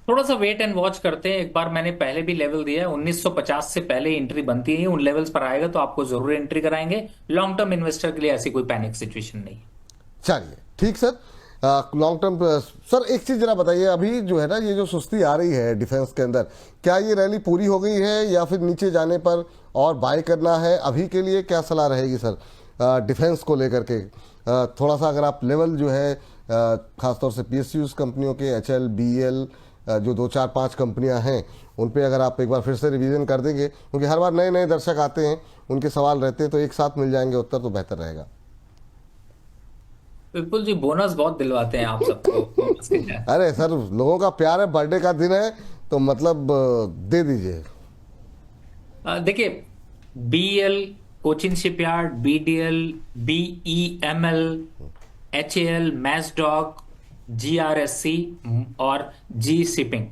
थोड़ा सा वेट एंड वॉच करते हैं। एक बार मैंने पहले भी लेवल दिया है, 1950 से पहले एंट्री बनती है, उन लेवल्स पर आएगा तो आपको जरूर एंट्री कराएंगे। लॉन्ग टर्म इन्वेस्टर के लिए ऐसी कोई पैनिक सिचुएशन नहीं है। चलिए ठीक सर। लॉन्ग टर्म सर एक चीज़ जरा बताइए, अभी जो है ना ये जो सुस्ती आ रही है डिफेंस के अंदर, क्या ये रैली पूरी हो गई है या फिर नीचे जाने पर और बाय करना है? अभी के लिए क्या सलाह रहेगी सर डिफेंस को लेकर के? थोड़ा सा अगर आप लेवल जो है खासतौर से पीएसयूज कंपनियों के, एचएल, बीएल, जो दो चार पांच कंपनियां हैं, उन पे अगर आप एक बार फिर से रिवीजन कर देंगे, क्योंकि हर बार नए नए दर्शक आते हैं, उनके सवाल रहते हैं, तो एक साथ मिल जाएंगे उत्तर तो बेहतर रहेगा। विपुल जी, बोनस बहुत दिलवाते हैं आप सबको, बोनस के लिए। अरे सर, लोगों का प्यार है, बर्थडे का दिन है, तो मतलब दे दीजिए। देखिए, BL, Cochin shipyard, BDL, BEML, HAL, Mazdock, GRSC और जी शिपिंग,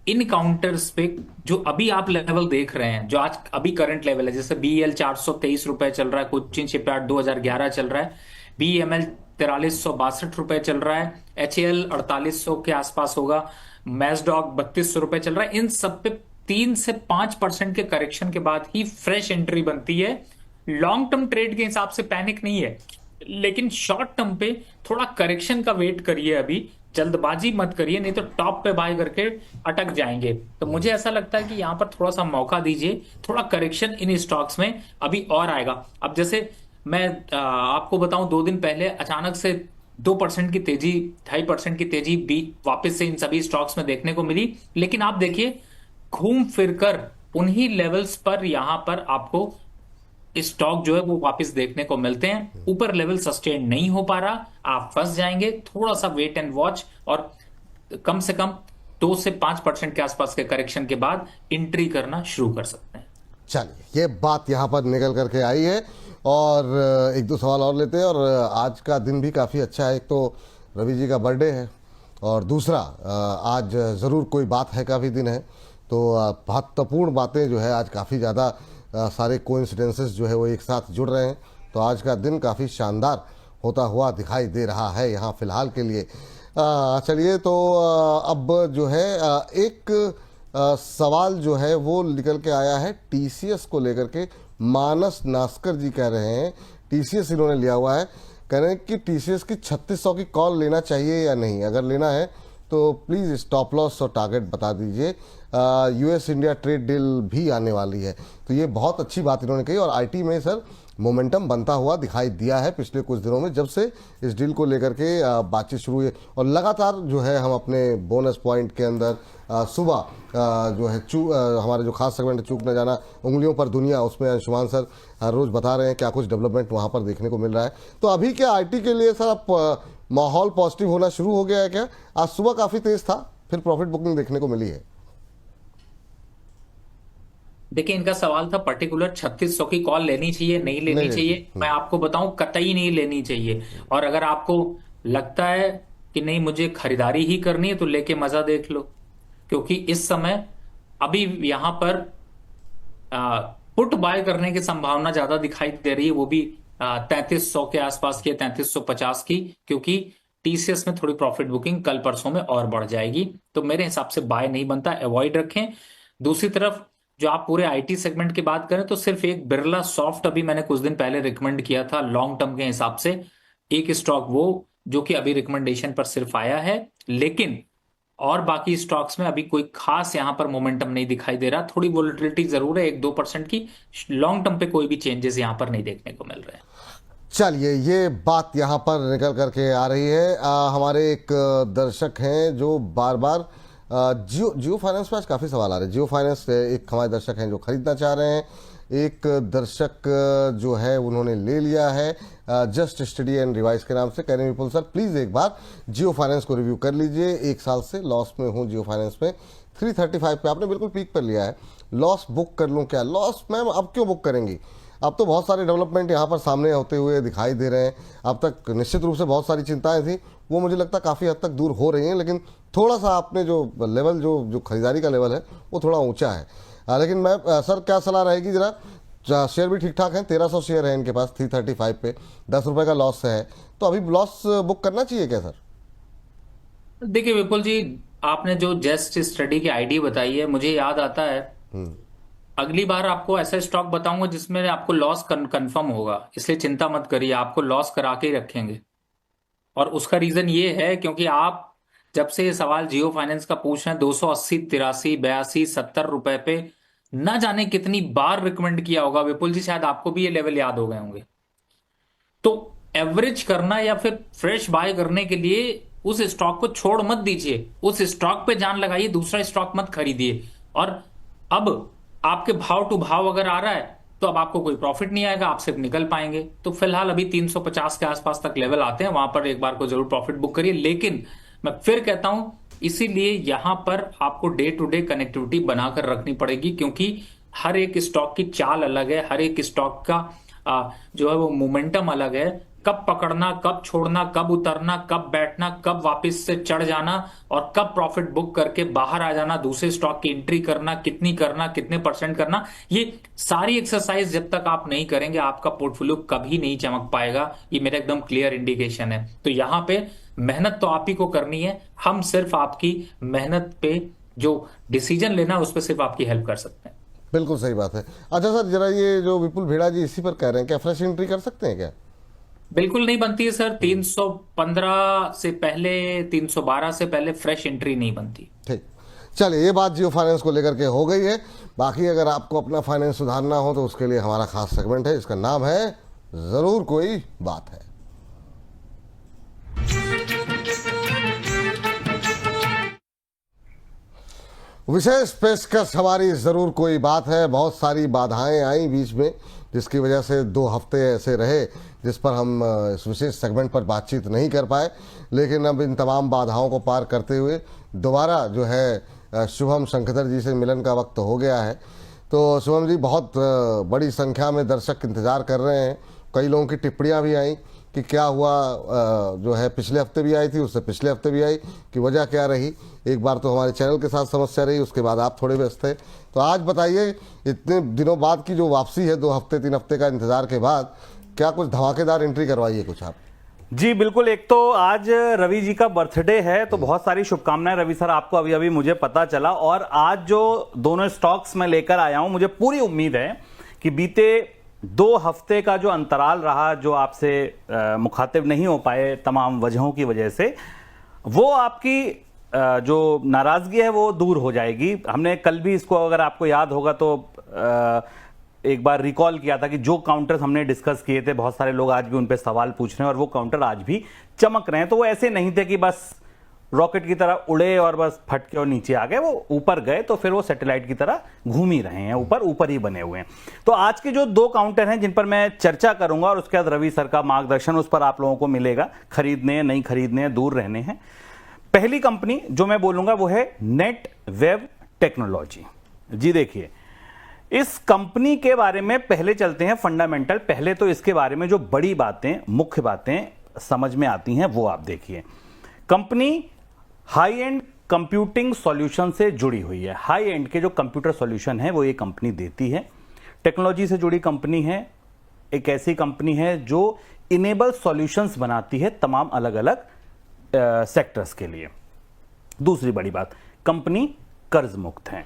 इन काउंटर्स पे जो अभी आप लेवल देख रहे हैं, जो आज अभी करंट लेवल है, जैसे बीएल 423 रुपए चल रहा है, कोचिन शिपयार्ड 2011 चल रहा है, बीएमएल 4362 रुपए चल रहा है, एचएएल 4800 के आसपास होगा, मैसडॉक 3200 रुपए चल रहा है। इन सब पे 3 से 5% के करेक्शन के बाद ही फ्रेश एंट्री बनती है। लॉन्ग टर्म ट्रेड के हिसाब से पैनिक नहीं है, लेकिन शॉर्ट टर्म पे थोड़ा करेक्शन का वेट करिए, अभी जल्दबाजी मत करिए, नहीं तो टॉप पे बाय करके अटक जाएंगे। तो मुझे ऐसा लगता है कि यहां पर थोड़ा सा मौका दीजिए, थोड़ा करेक्शन इन स्टॉक्स में अभी और आएगा। अब जैसे मैं आपको बताऊं, 2 दिन पहले अचानक से 2% की तेजी, 2.5% की तेजी भी वापस से इन सभी स्टॉक्स में देखने को मिली। लेकिन आप देखिए, घूम फिरकर उन्हीं लेवल्स पर यहां पर आपको स्टॉक जो है वो वापस देखने को मिलते हैं। ऊपर लेवल सस्टेन नहीं हो पा रहा, आप फंस जाएंगे। थोड़ा सा वेट एंड वॉच, और कम से कम 2 से 5% के आसपास के करेक्शन के बाद एंट्री करना शुरू कर सकते हैं। चलिए, ये बात यहाँ पर निकल करके आई है। और एक दो सवाल और लेते हैं। और आज का दिन भी काफ़ी अच्छा है। एक तो रवि जी का बर्थडे है, और दूसरा आज ज़रूर कोई बात है का भी दिन है। तो महत्वपूर्ण बातें जो है आज काफ़ी ज़्यादा सारे कोइंसिडेंसेस जो है वो एक साथ जुड़ रहे हैं। तो आज का दिन काफ़ी शानदार होता हुआ दिखाई दे रहा है यहाँ फ़िलहाल के लिए। चलिए, तो अब जो है एक सवाल जो है वो निकल के आया है टीसीएस को लेकर के। मानस नास्कर जी कह रहे हैं, टीसीएस इन्होंने लिया हुआ है, कह रहे हैं कि टीसीएस की 3600 की कॉल लेना चाहिए या नहीं, अगर लेना है तो प्लीज़ स्टॉप लॉस और टारगेट बता दीजिए। यूएस इंडिया ट्रेड डील भी आने वाली है। तो ये बहुत अच्छी बात इन्होंने कही। और आईटी में सर मोमेंटम बनता हुआ दिखाई दिया है पिछले कुछ दिनों में, जब से इस डील को लेकर के बातचीत शुरू हुई है। और लगातार जो है हम अपने बोनस पॉइंट के अंदर सुबह जो है हमारे जो खास सेगमेंट चूक न जाना उंगलियों पर दुनिया, उसमें अंशुमान सर हर रोज़ बता रहे हैं क्या कुछ डेवलपमेंट वहाँ पर देखने को मिल रहा है। तो अभी क्या आईटी के लिए सर आप माहौल पॉजिटिव होना शुरू हो गया है क्या? आज सुबह काफ़ी तेज था, फिर प्रॉफिट बुकिंग देखने को मिली है। देखिए, इनका सवाल था पर्टिकुलर 3600 की कॉल लेनी चाहिए नहीं लेनी नहीं चाहिए। नहीं। मैं आपको बताऊं, कतई नहीं लेनी चाहिए। और अगर आपको लगता है कि नहीं मुझे खरीदारी ही करनी है, तो लेके मजा देख लो। क्योंकि इस समय अभी यहां पर पुट बाय करने की संभावना ज्यादा दिखाई दे रही है, वो भी 3300 के आसपास की, 3350 की। क्योंकि टीसीएस में थोड़ी प्रॉफिट बुकिंग कल परसों में और बढ़ जाएगी, तो मेरे हिसाब से बाय नहीं बनता, अवॉइड रखें। दूसरी तरफ जो आप पूरे आईटी सेगमेंट की बात करें, तो सिर्फ एक बिरला सॉफ्ट अभी मैंने कुछ दिन पहले रिकमेंड किया था लॉन्ग टर्म के हिसाब से, एक स्टॉक वो जो कि अभी रिकमेंडेशन पर सिर्फ आया है। लेकिन और बाकी स्टॉक्स में अभी कोई खास यहां पर मोमेंटम नहीं दिखाई दे रहा। थोड़ी वोलेटिलिटी जरूर है 1-2% की। लॉन्ग टर्म पे कोई भी चेंजेस यहां पर नहीं देखने को मिल रहे हैं। चलिए, ये बात यहाँ पर निकल करके आ रही है। हमारे एक दर्शक हैं जो बार बार जियो फाइनेंस पे आज काफ़ी सवाल आ रहे हैं। जियो फाइनेंस एक हमारे दर्शक हैं जो खरीदना चाह रहे हैं। एक दर्शक जो है उन्होंने ले लिया है जस्ट स्टडी एंड रिवाइज के नाम से, कह रहे हैं विपुल सर प्लीज़ एक बार जियो फाइनेंस को रिव्यू कर लीजिए। 1 साल से लॉस में हूँ जियो फाइनेंस में। 335 पे आपने बिल्कुल पीक पर लिया है, लॉस बुक कर लूँ क्या? लॉस मैम अब क्यों बुक करेंगी? अब तो बहुत सारे डेवलपमेंट यहाँ पर सामने होते हुए दिखाई दे रहे हैं। अब तक निश्चित रूप से बहुत सारी चिंताएं थी, वो मुझे लगता है काफ़ी हद तक दूर हो रही हैं, लेकिन थोड़ा सा आपने जो लेवल जो खरीदारी का लेवल है वो थोड़ा ऊंचा है। लेकिन मैं सर क्या सलाह रहेगी जरा, शेयर भी ठीक ठाक हैं, 1300 शेयर है इनके पास 335 पे, 10 रुपये का लॉस है, तो अभी लॉस बुक करना चाहिए क्या सर? देखिए विपुल जी, आपने जो जस्ट स्टडी की आईडी बताई है, मुझे याद आता है अगली बार आपको ऐसा स्टॉक बताऊंगा जिसमें आपको लॉस कंफर्म होगा, इसलिए चिंता मत करिए, आपको लॉस करा के ही रखेंगे। और उसका रीजन ये है क्योंकि आप जब से ये सवाल जियो फाइनेंस का पूछ रहे हैं, 280, 83, 82, 70 रुपए पे न जाने कितनी बार रिकमेंड किया होगा विपुल जी, शायद आपको भी ये लेवल याद हो गए होंगे। तो एवरेज करना या फिर फ्रेश बाय करने के लिए उस स्टॉक को छोड़ मत दीजिए, उस स्टॉक पे जान लगाइए, दूसरा स्टॉक मत खरीदिए। और अब आपके भाव टू भाव अगर आ रहा है तो अब आपको कोई प्रॉफिट नहीं आएगा, आप सिर्फ निकल पाएंगे। तो फिलहाल अभी 350 के आसपास तक लेवल आते हैं, वहां पर एक बार को जरूर प्रॉफिट बुक करिए। लेकिन मैं फिर कहता हूं, इसीलिए यहां पर आपको डे टू डे कनेक्टिविटी बनाकर रखनी पड़ेगी, क्योंकि हर एक स्टॉक की चाल अलग है, हर एक स्टॉक का जो है वो मोमेंटम अलग है। कब पकड़ना, कब छोड़ना, कब उतरना, कब बैठना, कब वापस से चढ़ जाना और कब प्रॉफिट बुक करके बाहर आ जाना, दूसरे स्टॉक की एंट्री करना, कितनी करना, कितने परसेंट करना, ये सारी एक्सरसाइज जब तक आप नहीं करेंगे आपका पोर्टफोलियो कभी नहीं चमक पाएगा। ये मेरा एकदम क्लियर इंडिकेशन है। तो यहां पे मेहनत तो आप ही को करनी है, हम सिर्फ आपकी मेहनत पे जो डिसीजन लेना है उस पर सिर्फ आपकी हेल्प कर सकते हैं। बिल्कुल सही बात है। अच्छा सर, जरा ये जो विपुल भेड़ा जी इसी पर कह रहे हैं, क्या फ्रेश एंट्री कर सकते हैं क्या? बिल्कुल नहीं बनती है सर, 315 से पहले, 312 से पहले फ्रेश एंट्री नहीं बनती। ठीक, चलिए ये बात जियो फाइनेंस को लेकर के हो गई है। बाकी अगर आपको अपना फाइनेंस सुधारना हो तो उसके लिए हमारा खास सेगमेंट है, इसका नाम है जरूर कोई बात है। विशेष पेशकश हमारी जरूर कोई बात है। बहुत सारी बाधाएं आई बीच में, जिसकी वजह से 2 हफ्ते ऐसे रहे जिस पर हम इस विशेष सेगमेंट पर बातचीत नहीं कर पाए। लेकिन अब इन तमाम बाधाओं को पार करते हुए दोबारा जो है शुभम शंखधर जी से मिलन का वक्त हो गया है। तो शुभम जी, बहुत बड़ी संख्या में दर्शक इंतज़ार कर रहे हैं। कई लोगों की टिप्पणियां भी आई कि क्या हुआ, जो है पिछले हफ्ते भी आई थी, उससे पिछले हफ्ते भी आई, कि वजह क्या रही। एक बार तो हमारे चैनल के साथ समस्या रही, उसके बाद आप थोड़े व्यस्त थे। तो आज बताइए, इतने दिनों बाद की जो वापसी है, 2 हफ्ते 3 हफ्ते का इंतजार के बाद, क्या कुछ धमाकेदार एंट्री करवाइए कुछ आप? जी बिल्कुल। एक तो आज रवि जी का बर्थडे है, तो बहुत सारी शुभकामनाएं रवि सर आपको। अभी अभी मुझे पता चला, और आज जो दोनों स्टॉक्स मैं लेकर आया हूं, मुझे पूरी उम्मीद है कि बीते 2 हफ्ते का जो अंतराल रहा, जो आपसे मुखातिब नहीं हो पाए तमाम वजहों की वजह से, वो आपकी जो नाराजगी है वो दूर हो जाएगी। हमने कल भी इसको, अगर आपको याद होगा तो, एक बार रिकॉल किया था कि जो काउंटर्स हमने डिस्कस किए थे, बहुत सारे लोग आज भी उन पे सवाल पूछ रहे हैं और वो काउंटर आज भी चमक रहे हैं। तो वो ऐसे नहीं थे कि बस रॉकेट की तरह उड़े और बस फट के और नीचे आ गए, वो ऊपर गए तो फिर वो सैटेलाइट की तरह घूम ही रहे हैं, ऊपर ही बने हुए हैं। तो आज के जो 2 काउंटर हैं जिन पर मैं चर्चा करूंगा, और उसके बाद रवि सर का मार्गदर्शन उस पर आप लोगों को मिलेगा, खरीदने नहीं खरीदने, दूर रहने हैं। पहली कंपनी जो मैं बोलूंगा वो है नेट वेब टेक्नोलॉजी। जी देखिए, इस कंपनी के बारे में पहले चलते हैं फंडामेंटल। पहले तो इसके बारे में जो बड़ी बातें, मुख्य बातें समझ में आती हैं वो आप देखिए। Company high and computing solution से जुड़ी हुई है। हाई एंड के जो कंप्यूटर सॉल्यूशन है वो ये कंपनी देती है। टेक्नोलॉजी से जुड़ी कंपनी है। एक ऐसी कंपनी है जो इनेबल सॉल्यूशंस बनाती है तमाम अलग अलग सेक्टर्स के लिए। दूसरी बड़ी बात, कंपनी कर्ज मुक्त है।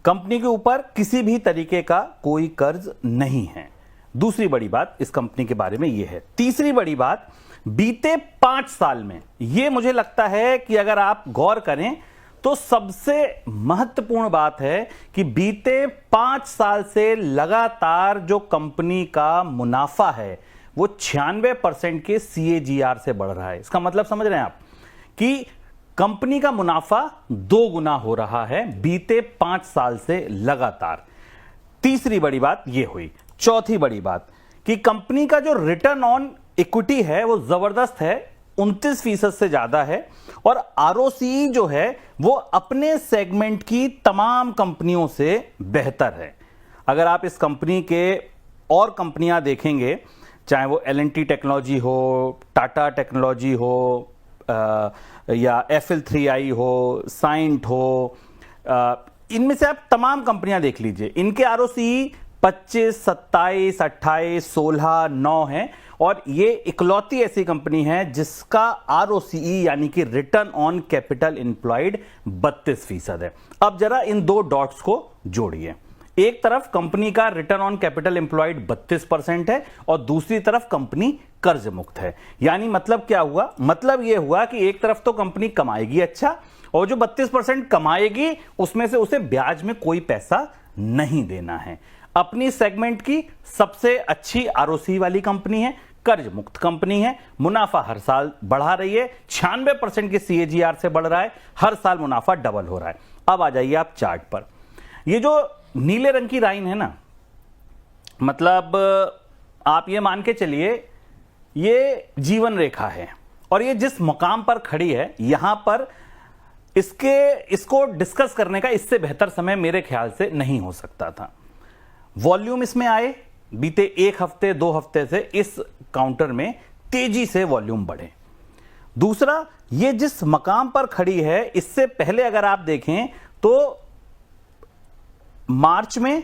कंपनी के ऊपर किसी भी तरीके का कोई कर्ज नहीं है। दूसरी बड़ी बात इस कंपनी के बारे में यह है। तीसरी बड़ी बात, बीते 5 साल में, यह मुझे लगता है कि अगर आप गौर करें तो सबसे महत्वपूर्ण बात है कि बीते 5 साल से लगातार जो कंपनी का मुनाफा है वो 96% के CAGR से बढ़ रहा है। इसका मतलब समझ रहे हैं आप कि कंपनी का मुनाफा 2 गुना हो रहा है बीते 5 साल से लगातार। तीसरी बड़ी बात यह हुई। चौथी बड़ी बात कि कंपनी का जो रिटर्न ऑन इक्विटी है वो जबरदस्त है, 29% से ज्यादा है, और ROCE जो है वो अपने सेगमेंट की तमाम कंपनियों से बेहतर है। अगर आप इस कंपनी के और कंपनियां देखेंगे, चाहे वो L&T टेक्नोलॉजी हो, टाटा टेक्नोलॉजी हो, या FL3i हो, साइंट हो, इनमें से आप तमाम कंपनियां देख लीजिए, इनके ROCE 25, 27, 28, 16, 9 है, और ये इकलौती ऐसी कंपनी है जिसका ROCE यानी कि रिटर्न ऑन कैपिटल एम्प्लॉयड 32% है। अब जरा इन 2 डॉट्स को जोड़िए। एक तरफ कंपनी का रिटर्न ऑन कैपिटल एम्प्लॉयड 32% है और दूसरी तरफ कंपनी कर्ज मुक्त है। यानी मतलब क्या हुआ? मतलब यह हुआ कि एक तरफ तो कंपनी कमाएगी अच्छा, और जो 32% कमाएगी उसमें से उसे ब्याज में कोई पैसा नहीं देना है। अपनी सेगमेंट की सबसे अच्छी ROCE वाली कंपनी है, कर्ज मुक्त कंपनी है, मुनाफा हर साल बढ़ा रही है, 96% के CAGR से बढ़ रहा है, हर साल मुनाफा डबल हो रहा है। अब आ जाइए आप चार्ट पर। ये जो नीले रंग की लाइन है ना, मतलब आप ये मान के चलिए ये जीवन रेखा है, और ये जिस मुकाम पर खड़ी है यहां पर इसको डिस्कस करने का इससे बेहतर समय मेरे ख्याल से नहीं हो सकता था। वॉल्यूम इसमें आए, बीते 1 हफ्ते 2 हफ्ते से इस काउंटर में तेजी से वॉल्यूम बढ़े। दूसरा, ये जिस मकाम पर खड़ी है इससे पहले अगर आप देखें तो मार्च में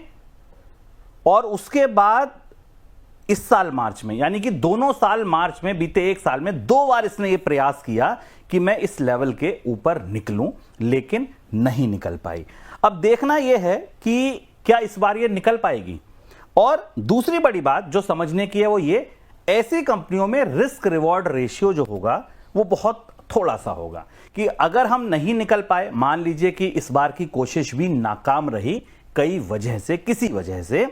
और उसके बाद इस साल मार्च में, यानी कि दोनों साल मार्च में, बीते 1 साल में 2 बार इसने यह प्रयास किया कि मैं इस लेवल के ऊपर निकलूं, लेकिन नहीं निकल पाई। अब देखना यह है कि क्या इस बार ये निकल पाएगी। और दूसरी बड़ी बात जो समझने की है वो ये, ऐसी कंपनियों में रिस्क रिवॉर्ड रेशियो जो होगा वो बहुत थोड़ा सा होगा कि अगर हम नहीं निकल पाए, मान लीजिए कि इस बार की कोशिश भी नाकाम रही कई वजह से, किसी वजह से,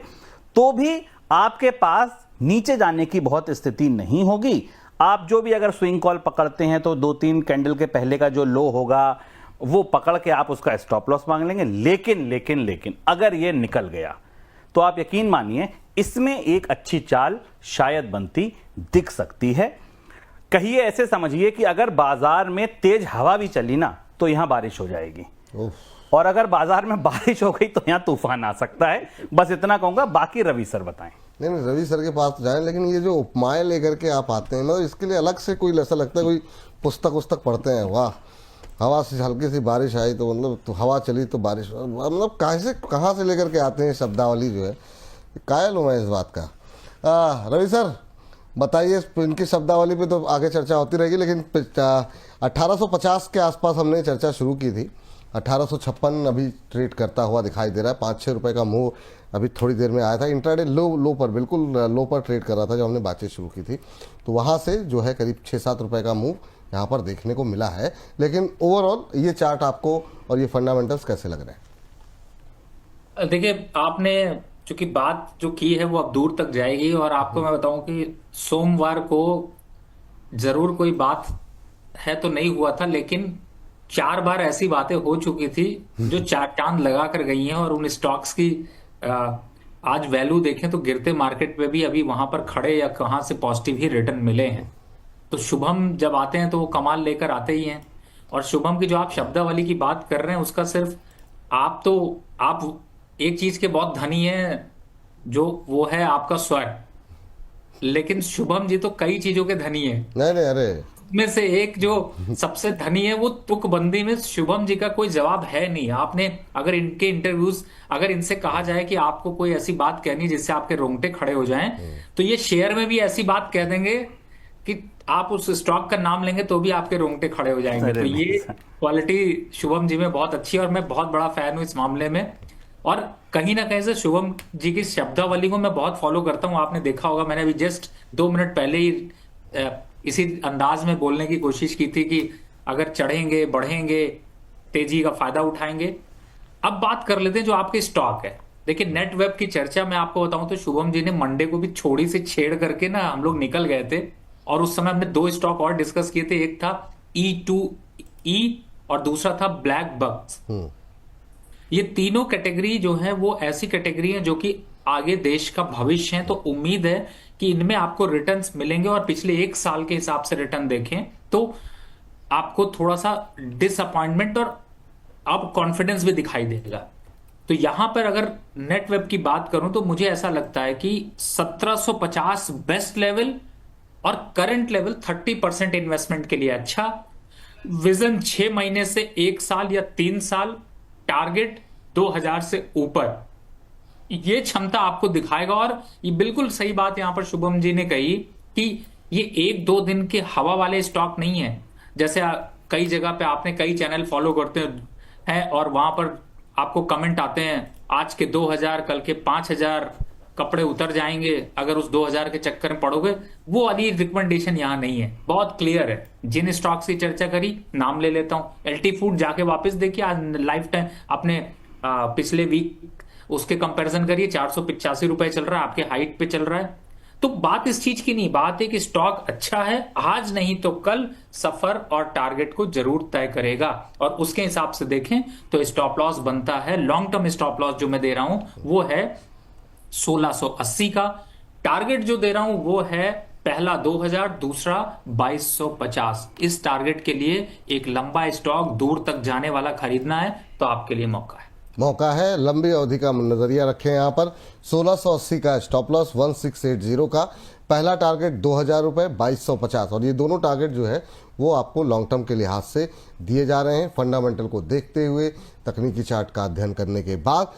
तो भी आपके पास नीचे जाने की बहुत स्थिति नहीं होगी। आप जो भी अगर स्विंग कॉल पकड़ते हैं तो 2-3 कैंडल के पहले का जो लो होगा वो पकड़ के आप उसका स्टॉप लॉस मांग लेंगे। लेकिन अगर ये निकल गया तो आप यकीन मानिए इसमें एक अच्छी चाल शायद बनती दिख सकती है। कहिए ऐसे समझिए कि अगर बाजार में तेज हवा भी चली ना तो यहां बारिश हो जाएगी, और अगर बाजार में बारिश हो गई तो यहां तूफान आ सकता है। बस इतना कहूंगा, बाकी रवि सर बताएं। नहीं, रवि सर के पास जाएं, लेकिन ये जो उपमाएं लेकर के आप आते हैं, मतलब इसके लिए अलग से कोई ऐसा लगता है कोई पुस्तक पढ़ते हैं। वाह, हवा से हल्की सी बारिश आई तो मतलब तो हवा चली तो बारिश, मतलब कहाँ से लेकर के आते हैं शब्दावली जो है, कायल हूँ मैं इस बात का। रवि सर बताइए, इनकी शब्दावली पे तो आगे चर्चा होती रहेगी, लेकिन 1850 के आसपास हमने चर्चा शुरू की थी। 1856 अभी ट्रेड करता हुआ दिखाई दे रहा है। 5-6 रुपये का मूव अभी थोड़ी देर में आया था। इंट्राडे लो पर, बिल्कुल लो पर ट्रेड कर रहा था जब हमने बातचीत शुरू की थी, तो वहाँ से जो है करीब 6-7 रुपये का मूव यहाँ पर देखने को मिला है। लेकिन ओवरऑल ये चार्ट आपको और ये फंडामेंटल्स कैसे लग रहे हैं? देखिए, आपने चूंकि बात जो की है वो अब दूर तक जाएगी, और आपको मैं बताऊं कि सोमवार को जरूर कोई बात है तो नहीं हुआ था, लेकिन 4 बार ऐसी बातें हो चुकी थी जो चांद लगा कर गई हैं। और उन स्टॉक्स की आज वैल्यू देखें तो गिरते मार्केट पे भी अभी वहां पर खड़े या कहां से पॉजिटिव ही रिटर्न मिले हैं। तो शुभम जब आते हैं तो वो कमाल लेकर आते ही हैं। और शुभम की जो आप शब्दावली की बात कर रहे हैं उसका सिर्फ आप एक चीज के बहुत धनी हैं, जो वो है आपका स्वर, लेकिन शुभम जी तो कई चीजों के धनी हैं। नहीं, अरे में से एक जो सबसे धनी है वो तुकबंदी में शुभम जी का कोई जवाब है नहीं। आपने अगर इनके इंटरव्यूज, अगर इनसे कहा जाए कि आपको कोई ऐसी बात कहनी जिससे आपके रोंगटे खड़े हो जाएं, तो ये शेयर में भी ऐसी बात कह देंगे कि आप उस स्टॉक का नाम लेंगे तो भी आपके रोंगटे खड़े हो जाएंगे। तो ये क्वालिटी शुभम जी में बहुत अच्छी है और मैं बहुत बड़ा फैन हूं इस मामले में। और कहीं ना कहीं से शुभम जी की शब्दावली को मैं बहुत फॉलो करता हूं। आपने देखा होगा, मैंने अभी जस्ट 2 मिनट पहले ही इसी अंदाज में बोलने की कोशिश की थी कि अगर चढ़ेंगे, बढ़ेंगे, तेजी का फायदा उठाएंगे। अब बात कर लेते हैं जो आपके स्टॉक है। देखिए, नेट वेब की चर्चा मैं आपको बताऊं तो शुभम जी ने मंडे को भी छोड़ी से छेड़ करके ना हम लोग निकल गए थे, और उस समय हमने दो स्टॉक और डिस्कस किए थे। एक था E2E और दूसरा था ब्लैक बक्स। ये तीनों कैटेगरी जो है वो ऐसी कैटेगरी है जो कि आगे देश का भविष्य है, तो उम्मीद है कि इनमें आपको रिटर्न्स मिलेंगे। और पिछले एक साल के हिसाब से रिटर्न देखें तो आपको थोड़ा सा डिसअपॉइंटमेंट और अब कॉन्फिडेंस भी दिखाई देगा। तो यहां पर अगर नेट वेब की बात करूं तो मुझे ऐसा लगता है कि 1750 बेस्ट लेवल और करंट लेवल 30% इन्वेस्टमेंट के लिए अच्छा। विजन 6 महीने से 1 साल या 3 साल, टारगेट 2000 से ऊपर, ये क्षमता आपको दिखाएगा। और ये बिल्कुल सही बात यहां पर शुभम जी ने कही कि ये 1-2 दिन के हवा वाले स्टॉक नहीं है। जैसे कई जगह पे आपने कई चैनल फॉलो करते हैं और वहां पर आपको कमेंट आते हैं आज के 2000 कल के 5000 कपड़े उतर जाएंगे अगर उस 2000 के चक्कर में पड़ोगे। वो वाली रिकमेंडेशन यहां नहीं है, बहुत क्लियर है। जिन स्टॉक्स की चर्चा करी, नाम ले लेता हूं। एलटी फूड जाके वापस देखिए, आज लाइफ टाइम अपने पिछले वीक उसके कंपैरिजन करिए, 485 रुपए चल रहा है, आपके हाइट पे चल रहा है। तो बात इस चीज की नहीं, बात है कि स्टॉक अच्छा है, आज नहीं तो कल सफर और टारगेट को जरूर तय करेगा। और उसके हिसाब से देखें तो स्टॉप लॉस बनता है। लॉन्ग टर्म स्टॉप लॉस जो मैं दे रहा हूं वो है 1680 का। टारगेट जो दे रहा हूं वो है पहला 2000, दूसरा 2250। इस टारगेट के लिए एक लंबा स्टॉक दूर तक जाने वाला खरीदना है तो आपके लिए मौका है। लंबी अवधि का नजरिया रखें। यहाँ पर 1680 का स्टॉप लॉस, 1680 का पहला टारगेट 2000 रुपये, 2250। और ये दोनों टारगेट जो है वो आपको लॉन्ग टर्म के लिहाज से दिए जा रहे हैं। फंडामेंटल को देखते हुए, तकनीकी चार्ट का अध्ययन करने के बाद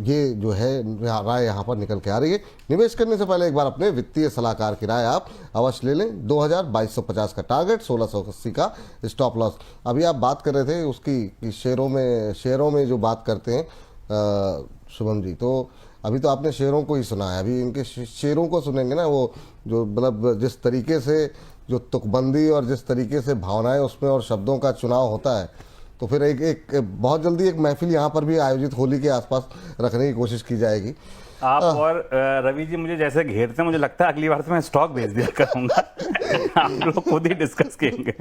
ये जो है राय यहाँ पर निकल के आ रही है। निवेश करने से पहले एक बार अपने वित्तीय सलाहकार की राय आप अवश्य ले लें। 2000, 2250 का टारगेट, 1680 का स्टॉप लॉस। अभी आप बात कर रहे थे उसकी कि शेयरों में जो बात करते हैं शुभम जी, तो अभी तो आपने शेयरों को ही सुना है, अभी इनके शेयरों को सुनेंगे ना, वो जो मतलब जिस तरीके से जो तुकबंदी और जिस तरीके से भावनाएं उसमें और शब्दों का चुनाव होता है, तो फिर एक बहुत जल्दी एक महफिल यहाँ पर भी आयोजित होली के आसपास रखने की कोशिश की जाएगी। आप और रवि जी मुझे जैसे घेरते हैं, मुझे लगता है अगली बार से मैं स्टॉक भेज दिया करूंगा। आप लोग खुद ही डिस्कस करेंगे।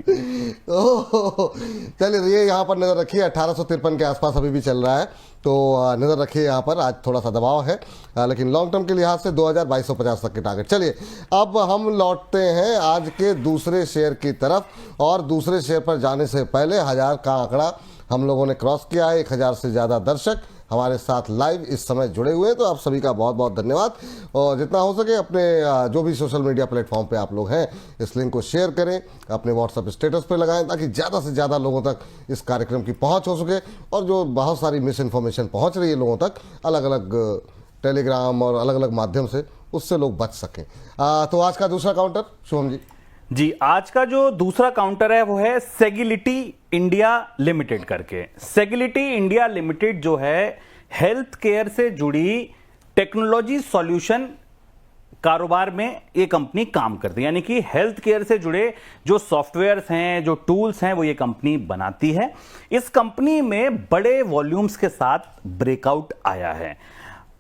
चलिए, ये यहाँ पर नजर रखिए, 1853 के आसपास अभी भी चल रहा है, तो नजर रखिए यहाँ पर। आज थोड़ा सा दबाव है, लेकिन लॉन्ग टर्म के लिहाज से 2000, 2250 तक के टारगेट। चलिए, अब हम लौटते हैं आज के दूसरे शेयर की तरफ, और दूसरे शेयर पर जाने से पहले 1000 का आंकड़ा हम लोगों ने क्रॉस किया है। 1000 से ज़्यादा दर्शक हमारे साथ लाइव इस समय जुड़े हुए हैं, तो आप सभी का बहुत बहुत धन्यवाद। और जितना हो सके अपने जो भी सोशल मीडिया प्लेटफॉर्म पे आप लोग हैं, इस लिंक को शेयर करें, अपने व्हाट्सएप स्टेटस पे लगाएं, ताकि ज़्यादा से ज़्यादा लोगों तक इस कार्यक्रम की पहुंच हो सके। और जो बहुत सारी मिस इन्फॉर्मेशन पहुंच रही है लोगों तक, अलग अलग टेलीग्राम और अलग अलग माध्यम से, उससे लोग बच सकें। तो आज का दूसरा काउंटर शुभम जी। आज का जो दूसरा काउंटर है वो है सेगिलिटी इंडिया लिमिटेड करके। सेगिलिटी इंडिया लिमिटेड जो है हेल्थ केयर से जुड़ी टेक्नोलॉजी सॉल्यूशन कारोबार में ये कंपनी काम करती है, यानी कि हेल्थ केयर से जुड़े जो सॉफ्टवेयर्स हैं, जो टूल्स हैं, वो ये कंपनी बनाती है। इस कंपनी में बड़े वॉल्यूम्स के साथ ब्रेकआउट आया है।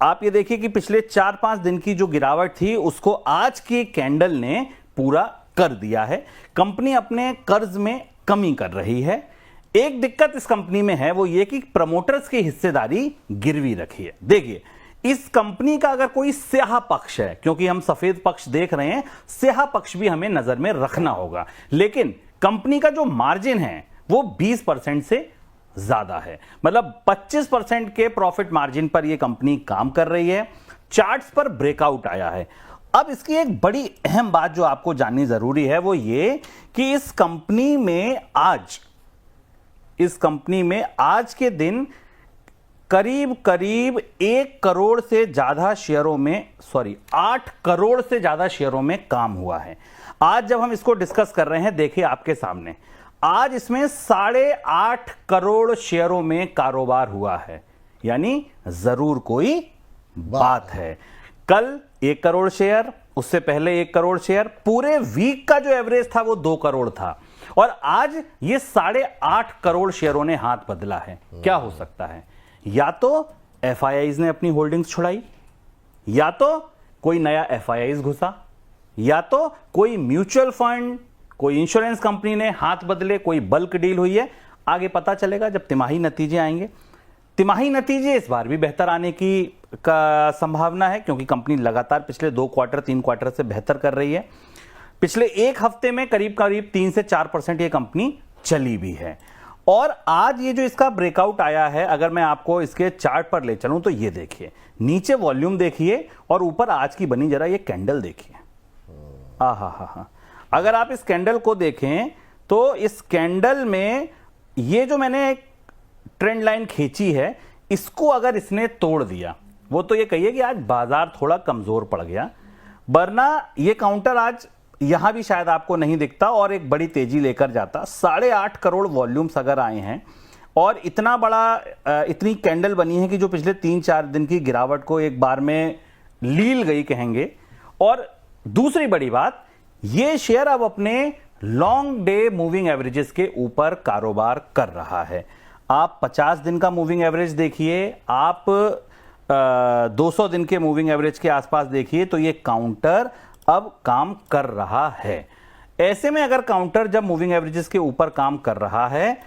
आप ये देखिए कि पिछले 4-5 दिन की जो गिरावट थी उसको आज की कैंडल ने पूरा कर दिया है। कंपनी अपने कर्ज में कमी कर रही है। एक दिक्कत इस कंपनी में है वो ये कि प्रमोटर्स की हिस्सेदारी गिरवी रखी है। देखिए, इस कंपनी का अगर कोई स्याह पक्ष है, क्योंकि हम सफेद पक्ष देख रहे हैं, स्याह पक्ष भी हमें नजर में रखना होगा। लेकिन कंपनी का जो मार्जिन है वो 20% से ज्यादा है, मतलब 25% के प्रॉफिट मार्जिन पर यह कंपनी काम कर रही है। चार्ट्स पर ब्रेकआउट आया है। अब इसकी एक बड़ी अहम बात जो आपको जाननी जरूरी है वो ये कि इस कंपनी में आज के दिन करीब 1 करोड़ से ज्यादा शेयरों में 8 करोड़ से ज्यादा शेयरों में काम हुआ है। आज जब हम इसको डिस्कस कर रहे हैं, देखिए आपके सामने, आज इसमें 8.5 करोड़ शेयरों में कारोबार हुआ है, यानी जरूर कोई बात है। कल 1 करोड़ शेयर, उससे पहले 1 करोड़ शेयर, पूरे वीक का जो एवरेज था वो 2 करोड़ था। और आज ये 8.5 करोड़ शेयरों ने हाथ बदला है। क्या हो सकता है? या तो एफआईआईज ने अपनी होल्डिंग्स छुड़ाई, या तो कोई नया एफआईआईज घुसा, या तो कोई म्यूचुअल फंड, कोई इंश्योरेंस कंपनी ने हाथ बदले, कोई बल्क डील हुई है। आगे पता चलेगा जब तिमाही नतीजे आएंगे। तिमाही नतीजे इस बार भी बेहतर आने की संभावना है, क्योंकि कंपनी लगातार पिछले 2 क्वार्टर 3 क्वार्टर से बेहतर कर रही है। पिछले एक हफ्ते में करीब 3 से 4% ये कंपनी चली भी है। और आज ये जो इसका ब्रेकआउट आया है, अगर मैं आपको इसके चार्ट पर ले चलूं तो ये देखिए, नीचे वॉल्यूम देखिए और ऊपर आज की बनी जरा ये कैंडल देखिए। आहा, अगर आप इस कैंडल को देखें तो इस कैंडल में ये जो मैंने ट्रेंड लाइन खींची है, इसको अगर इसने तोड़ दिया, वो तो ये कहिए कि आज बाजार थोड़ा कमजोर पड़ गया, वरना ये काउंटर आज यहां भी शायद आपको नहीं दिखता और एक बड़ी तेजी लेकर जाता। 8.5 करोड़ वॉल्यूम्स अगर आए हैं और इतना बड़ा इतनी कैंडल बनी है कि जो पिछले 3-4 दिन की गिरावट को एक बार में लील गई कहेंगे। और दूसरी बड़ी बात, ये शेयर अब अपने लॉन्ग डे मूविंग एवरेजेस के ऊपर कारोबार कर रहा है। आप 50 दिन का मूविंग एवरेज देखिए, आप 200 दिन के मूविंग एवरेज के आसपास देखिए, तो ये काउंटर अब काम कर रहा है। ऐसे में अगर काउंटर जब मूविंग एवरेजेस के ऊपर काम कर रहा है,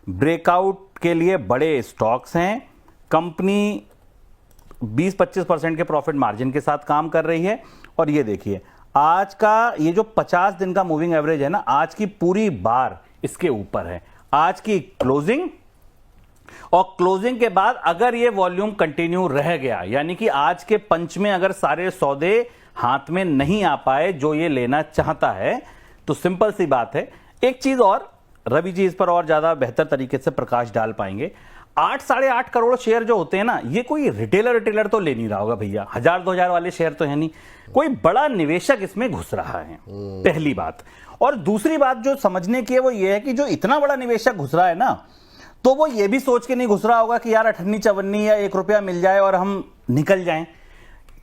ब्रेकआउट के लिए बड़े स्टॉक्स हैं, कंपनी 20-25% के प्रॉफिट मार्जिन के साथ काम कर रही है। और ये देखिए, आज का ये जो 50 दिन का मूविंग एवरेज है ना, आज की पूरी बार इसके ऊपर है। आज की क्लोजिंग और क्लोजिंग के बाद अगर ये वॉल्यूम कंटिन्यू रह गया, यानी कि आज के पंच में अगर सारे सौदे हाथ में नहीं आ पाए जो ये लेना चाहता है, तो सिंपल सी बात है, एक चीज और, रवि जी इस पर और ज्यादा बेहतर तरीके से प्रकाश डाल पाएंगे। 8-8.5 करोड़ शेयर जो होते हैं ना, ये कोई रिटेलर तो ले नहीं रहा होगा भैया, 1000-2000 वाले शेयर तो है नहीं, कोई बड़ा निवेशक इसमें घुस रहा है, पहली बात। और दूसरी बात जो समझने की है वो ये है कि जो इतना बड़ा निवेशक घुस रहा है ना, तो वो ये भी सोच के नहीं घुस रहा होगा कि यार 58-54 या 1 रुपया मिल जाए और हम निकल जाएं।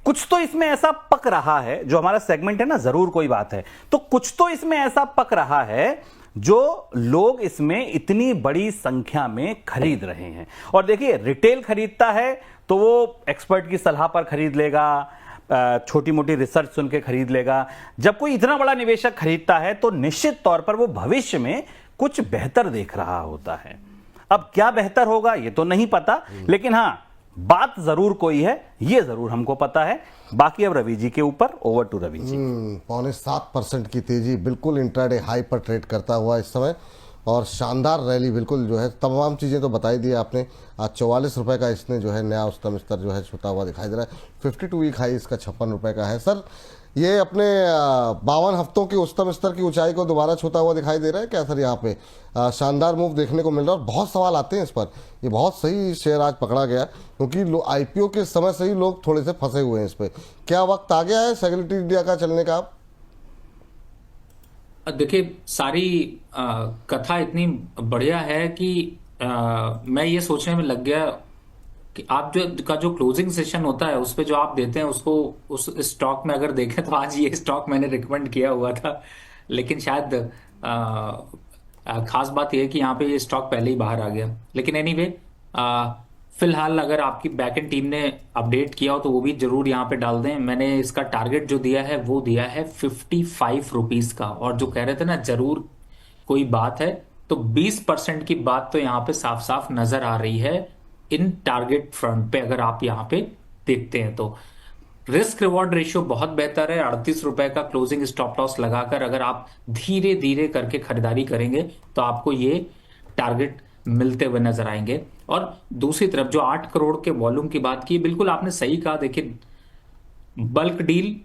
कुछ तो इसमें ऐसा पक रहा है, जो हमारा सेगमेंट है ना, जरूर कोई बात है, तो कुछ तो इसमें ऐसा पक रहा है जो लोग इसमें इतनी बड़ी संख्या में खरीद रहे हैं। और देखिए, रिटेल खरीदता है तो वो एक्सपर्ट की सलाह पर खरीद लेगा, छोटी मोटी रिसर्च सुन के खरीद लेगा। जब कोई इतना बड़ा निवेशक खरीदता है तो निश्चित तौर पर वो भविष्य में कुछ बेहतर देख रहा होता है। अब क्या बेहतर होगा ये तो नहीं पता, लेकिन हां, बात जरूर कोई है, ये जरूर हमको पता है। बाकी अब रवि जी के ऊपर, ओवर टू रवि जी। 7.25% की तेजी, बिल्कुल इंट्राडे हाई पर ट्रेड करता हुआ इस समय, और शानदार रैली, बिल्कुल जो है तमाम चीज़ें तो बताई दी आपने। आज 44 रुपये का इसने जो है नया उच्चतम स्तर जो है छूता हुआ दिखाई दे रहा है। 52 वीक हाई इसका 56 रुपये का है। सर, ये अपने 52 हफ्तों की उच्चतम स्तर की ऊंचाई को दोबारा छूता हुआ दिखाई दे रहा है क्या सर? यहाँ पे शानदार मूव देखने को मिल रहा है और बहुत सवाल आते हैं इस पर। ये बहुत सही शेयर आज पकड़ा गया, क्योंकि आईपीओ के समय से ही लोग थोड़े से फंसे हुए हैं इस पर। क्या वक्त आ गया है सेक्रेटरी इंडिया का चलने का? आप देखिए, सारी कथा इतनी बढ़िया है कि मैं ये सोचने में लग गया कि आप जो क्लोजिंग सेशन होता है उस पे जो आप देते हैं उसको, उस स्टॉक में अगर देखें तो आज ये स्टॉक मैंने रिकमेंड किया हुआ था, लेकिन शायद खास बात यह है कि यहाँ पे ये स्टॉक पहले ही बाहर आ गया। लेकिन एनीवे, फिलहाल अगर आपकी बैकएंड टीम ने अपडेट किया हो तो वो भी जरूर यहाँ पे डाल दें। मैंने इसका टारगेट जो दिया है वो दिया है 55 रुपीज का, और जो कह रहे थे ना जरूर कोई बात है, तो 20% की बात तो यहाँ पे साफ साफ नजर आ रही है इन टारगेट फ्रंट पे। अगर आप यहाँ पे देखते हैं तो रिस्क रिवॉर्ड रेशियो बहुत बेहतर है। 38 रुपए का क्लोजिंग स्टॉप लॉस लगाकर अगर आप धीरे धीरे करके खरीदारी करेंगे तो आपको ये टारगेट मिलते हुए नजर आएंगे। और दूसरी तरफ जो 8 करोड़ के वॉल्यूम की बात की, बिल्कुल आपने सही कहा। देखिए, बल्क डील,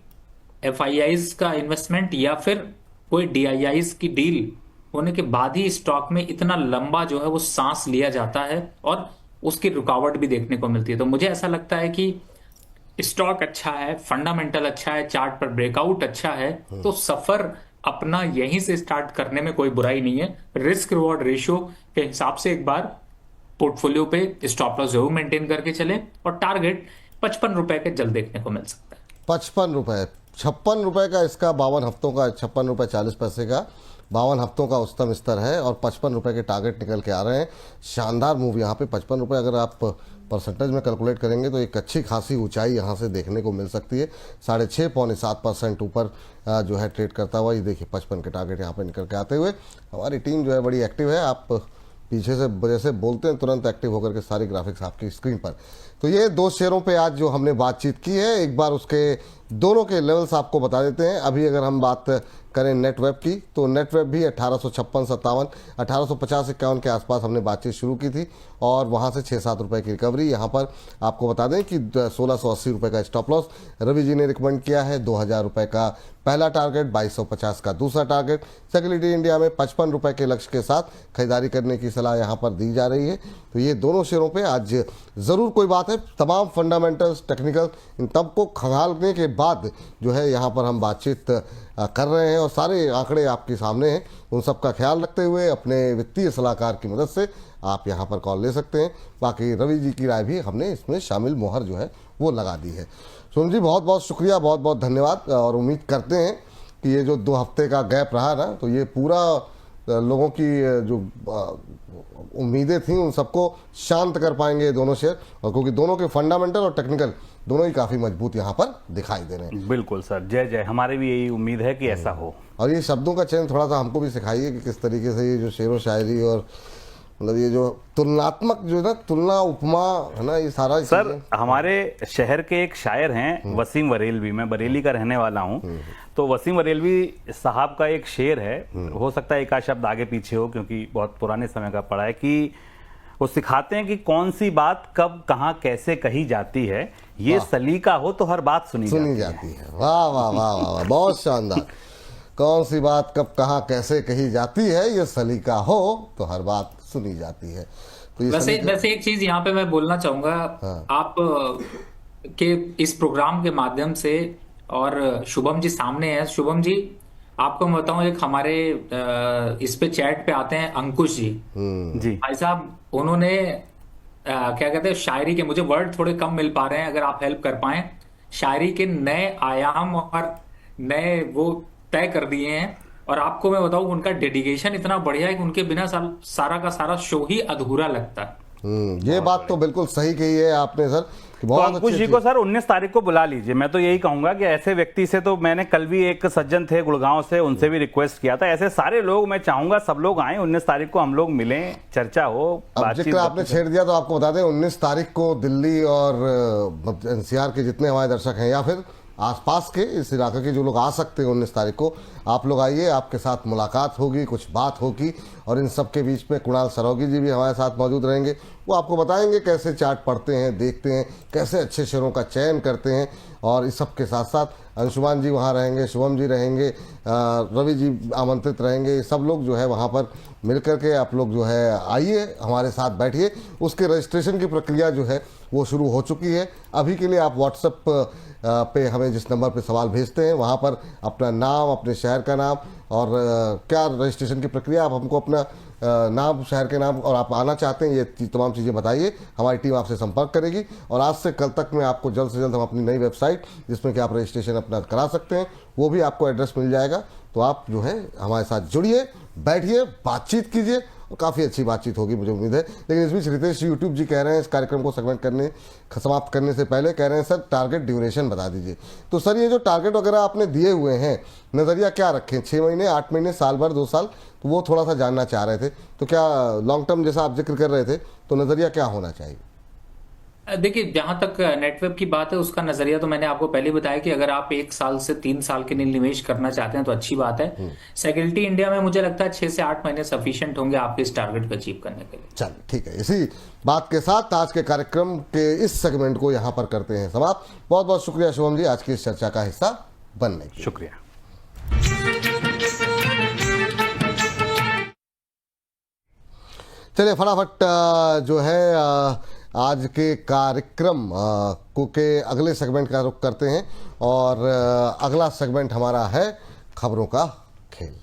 एफआईआईज का इन्वेस्टमेंट या फिर कोई डीआईआईज की डील होने के बाद ही स्टॉक में इतना लंबा जो है वो सांस लिया जाता है और उसकी रुकावट भी देखने को मिलती है। तो मुझे ऐसा लगता है कि स्टॉक अच्छा है, फंडामेंटल अच्छा है, चार्ट पर ब्रेकआउट अच्छा है, तो सफर अपना यहीं से स्टार्ट करने में कोई बुराई नहीं है। रिस्क रिवॉर्ड रेशियो के हिसाब से एक बार पोर्टफोलियो पे स्टॉप लॉस जरूर मेंटेन करके चले, और टारगेट 55 रुपए के जल्द देखने को मिल सकता है। 55 रुपए, 56 रुपए का इसका 52 हफ्तों का 56 रुपए 40 पैसे का 52 हफ्तों का उच्चतम स्तर है और 55 रुपये के टारगेट निकल के आ रहे हैं। शानदार मूव यहाँ पे 55 रुपये अगर आप परसेंटेज में कैलकुलेट करेंगे तो एक अच्छी खासी ऊंचाई यहाँ से देखने को मिल सकती है। 6.5 पौने 7% ऊपर जो है ट्रेड करता हुआ, ये देखिए 55 के टारगेट यहाँ पे निकल के आते हुए। हमारी टीम जो है बड़ी एक्टिव है, आप पीछे से जैसे बोलते हैं तुरंत एक्टिव होकर के सारी ग्राफिक्स आपकी स्क्रीन पर। तो ये 2 शेयरों पे आज जो हमने बातचीत की है, एक बार उसके दोनों के लेवल्स आपको बता देते हैं। अभी अगर हम बात करें नेटवेब की तो नेटवेब भी 1856-57, 1850-51 के आसपास हमने बातचीत शुरू की थी और वहाँ से 6-7 रुपये की रिकवरी। यहाँ पर आपको बता दें कि 1680 रुपये का स्टॉप लॉस रवि जी ने रिकमेंड किया है। 2000 रुपये का पहला टारगेट, 2250 का दूसरा टारगेट। सेक्युरिटी इंडिया में 55 रुपये के लक्ष्य के साथ खरीदारी करने की सलाह यहाँ पर दी जा रही है। तो ये दोनों शेयरों पे आज ज़रूर कोई बात है, तमाम फंडामेंटल्स टेक्निकल इन तब को खंगालने के बाद जो है यहाँ पर हम बातचीत कर रहे हैं और सारे आंकड़े आपके सामने हैं। उन सब का ख्याल रखते हुए अपने वित्तीय सलाहकार की मदद से आप यहाँ पर कॉल ले सकते हैं। बाकी रवि जी की राय भी हमने इसमें शामिल मोहर जो है वो लगा दी है। सोम जी बहुत बहुत शुक्रिया, बहुत बहुत धन्यवाद और उम्मीद करते हैं कि ये जो 2 हफ्ते का गैप रहा ना, तो ये पूरा लोगों की जो उम्मीदें थी उन सबको शांत कर पाएंगे दोनों शेयर, और क्योंकि दोनों के फंडामेंटल और टेक्निकल दोनों ही काफ़ी मजबूत यहाँ पर दिखाई दे रहे हैं। बिल्कुल सर, जय जय, हमारी भी यही उम्मीद है कि ऐसा हो। और ये शब्दों का चयन थोड़ा सा हमको भी सिखाइए कि किस तरीके से ये जो शेर व शायरी और मतलब ये जो तुलनात्मक जो है ना, तुलना उपमा है ना, ये सारा सर हमारे शहर के एक शायर हैं वसीम बरेलवी, मैं बरेली का रहने वाला हूँ, तो वसीम बरेलवी साहब का एक शेर है, हो सकता है एक आध शब्द आगे पीछे हो क्योंकि बहुत पुराने समय का पड़ा है, कि वो सिखाते हैं कि कौन सी बात कब कहाँ कैसे कही जाती है, ये सलीका हो तो हर बात सुनी जाती है। वाह वाह वाह वाह वाह, बहुत शानदार। कौन सी बात कब कहाँ कैसे कही जाती है, ये सलीका हो तो हर बात सुनी जाती है। तो ये वैसे एक चीज यहाँ पे मैं बोलना चाहूंगा, आप के इस प्रोग्राम के माध्यम से, और शुभम जी सामने हैं। शुभम जी, आपको मैं बताऊं, एक हमारे इस पे चैट पे आते हैं अंकुश जी जी भाई साहब, उन्होंने क्या कहते हैं, शायरी के, मुझे वर्ड थोड़े कम मिल पा रहे हैं, अगर आप हेल्प कर पाएं, शायरी के नए आयाम और नए वो तय कर दिए हैं। और आपको मैं बताऊं, उनका डेडिकेशन इतना बढ़िया है कि उनके बिना सारा का सारा शो ही अधूरा लगता है। ये बात तो बिल्कुल सही कही है आपने सर। तो अंकुश जी को सर 19 तारीख को बुला लीजिए। मैं तो यही कहूंगा कि ऐसे व्यक्ति से, तो मैंने कल भी एक सज्जन थे गुड़गांव से, उनसे भी रिक्वेस्ट किया था, ऐसे सारे लोग मैं चाहूंगा सब लोग आए, 19 तारीख को हम लोग मिलें, चर्चा हो, बातचीत। जिक्र आपने छेड़ दिया तो आपको बता दें 19 तारीख को दिल्ली और एनसीआर के जितने हमारे दर्शक हैं या फिर आसपास के इस इलाके के जो लोग आ सकते हैं, 19 तारीख को आप लोग आइए, आपके साथ मुलाकात होगी, कुछ बात होगी, और इन सब के बीच में कुणाल सरोगी जी भी हमारे साथ मौजूद रहेंगे। वो आपको बताएंगे कैसे चार्ट पढ़ते हैं, देखते हैं, कैसे अच्छे शेयरों का चयन करते हैं, और इस सब के साथ साथ अंशुमान जी वहाँ रहेंगे, शुभम जी रहेंगे, रवि जी आमंत्रित रहेंगे। सब लोग जो है वहाँ पर मिल कर के आप लोग जो है आइए, हमारे साथ बैठिए। उसके रजिस्ट्रेशन की प्रक्रिया जो है वो शुरू हो चुकी है। अभी के लिए आप व्हाट्सएप पे हमें जिस नंबर पे सवाल भेजते हैं वहाँ पर अपना नाम, अपने शहर का नाम और क्या रजिस्ट्रेशन की प्रक्रिया, आप हमको अपना नाम, शहर के नाम और आप आना चाहते हैं, ये तमाम चीज़ें बताइए। हमारी टीम आपसे संपर्क करेगी और आज से कल तक में आपको जल्द से जल्द हम अपनी नई वेबसाइट जिसमें कि आप रजिस्ट्रेशन अपना करा सकते हैं, वो भी आपको एड्रेस मिल जाएगा। तो आप जो है हमारे साथ जुड़िए, बैठिए, बातचीत कीजिए, और काफ़ी अच्छी बातचीत होगी मुझे उम्मीद है। लेकिन इस बीच रितेश यूट्यूब जी कह रहे हैं इस कार्यक्रम को समाप्त करने से पहले कह रहे हैं सर टारगेट ड्यूरेशन बता दीजिए। तो सर ये जो टारगेट वगैरह आपने दिए हुए हैं, नज़रिया क्या रखें, 6 महीने, 8 महीने, साल भर, 2 साल, तो वो थोड़ा सा जानना चाह रहे थे। तो क्या लॉन्ग टर्म जैसा आप जिक्र कर रहे थे, तो नज़रिया क्या होना चाहिए? देखिए, जहां तक नेटवेब की बात है, उसका नजरिया तो मैंने आपको पहले बताया कि अगर आप 1 साल से 3 साल के लिए निवेश करना चाहते हैं तो अच्छी बात है। सेक्युरिटी इंडिया में मुझे लगता है 6 से 8 महीने सफिशिएंट होंगे आपके इस टारगेट को अचीव करने के लिए। चलिए ठीक है, इसी बात के साथ आज के कार्यक्रम के इस सेगमेंट को यहाँ पर करते हैं समाप्त। बहुत बहुत शुक्रिया शुभम जी आज की इस चर्चा का हिस्सा बनने के लिए। शुक्रिया। चलिए फटाफट जो है आज के कार्यक्रम के अगले सेगमेंट का रुख करते हैं, और अगला सेगमेंट हमारा है खबरों का खेल।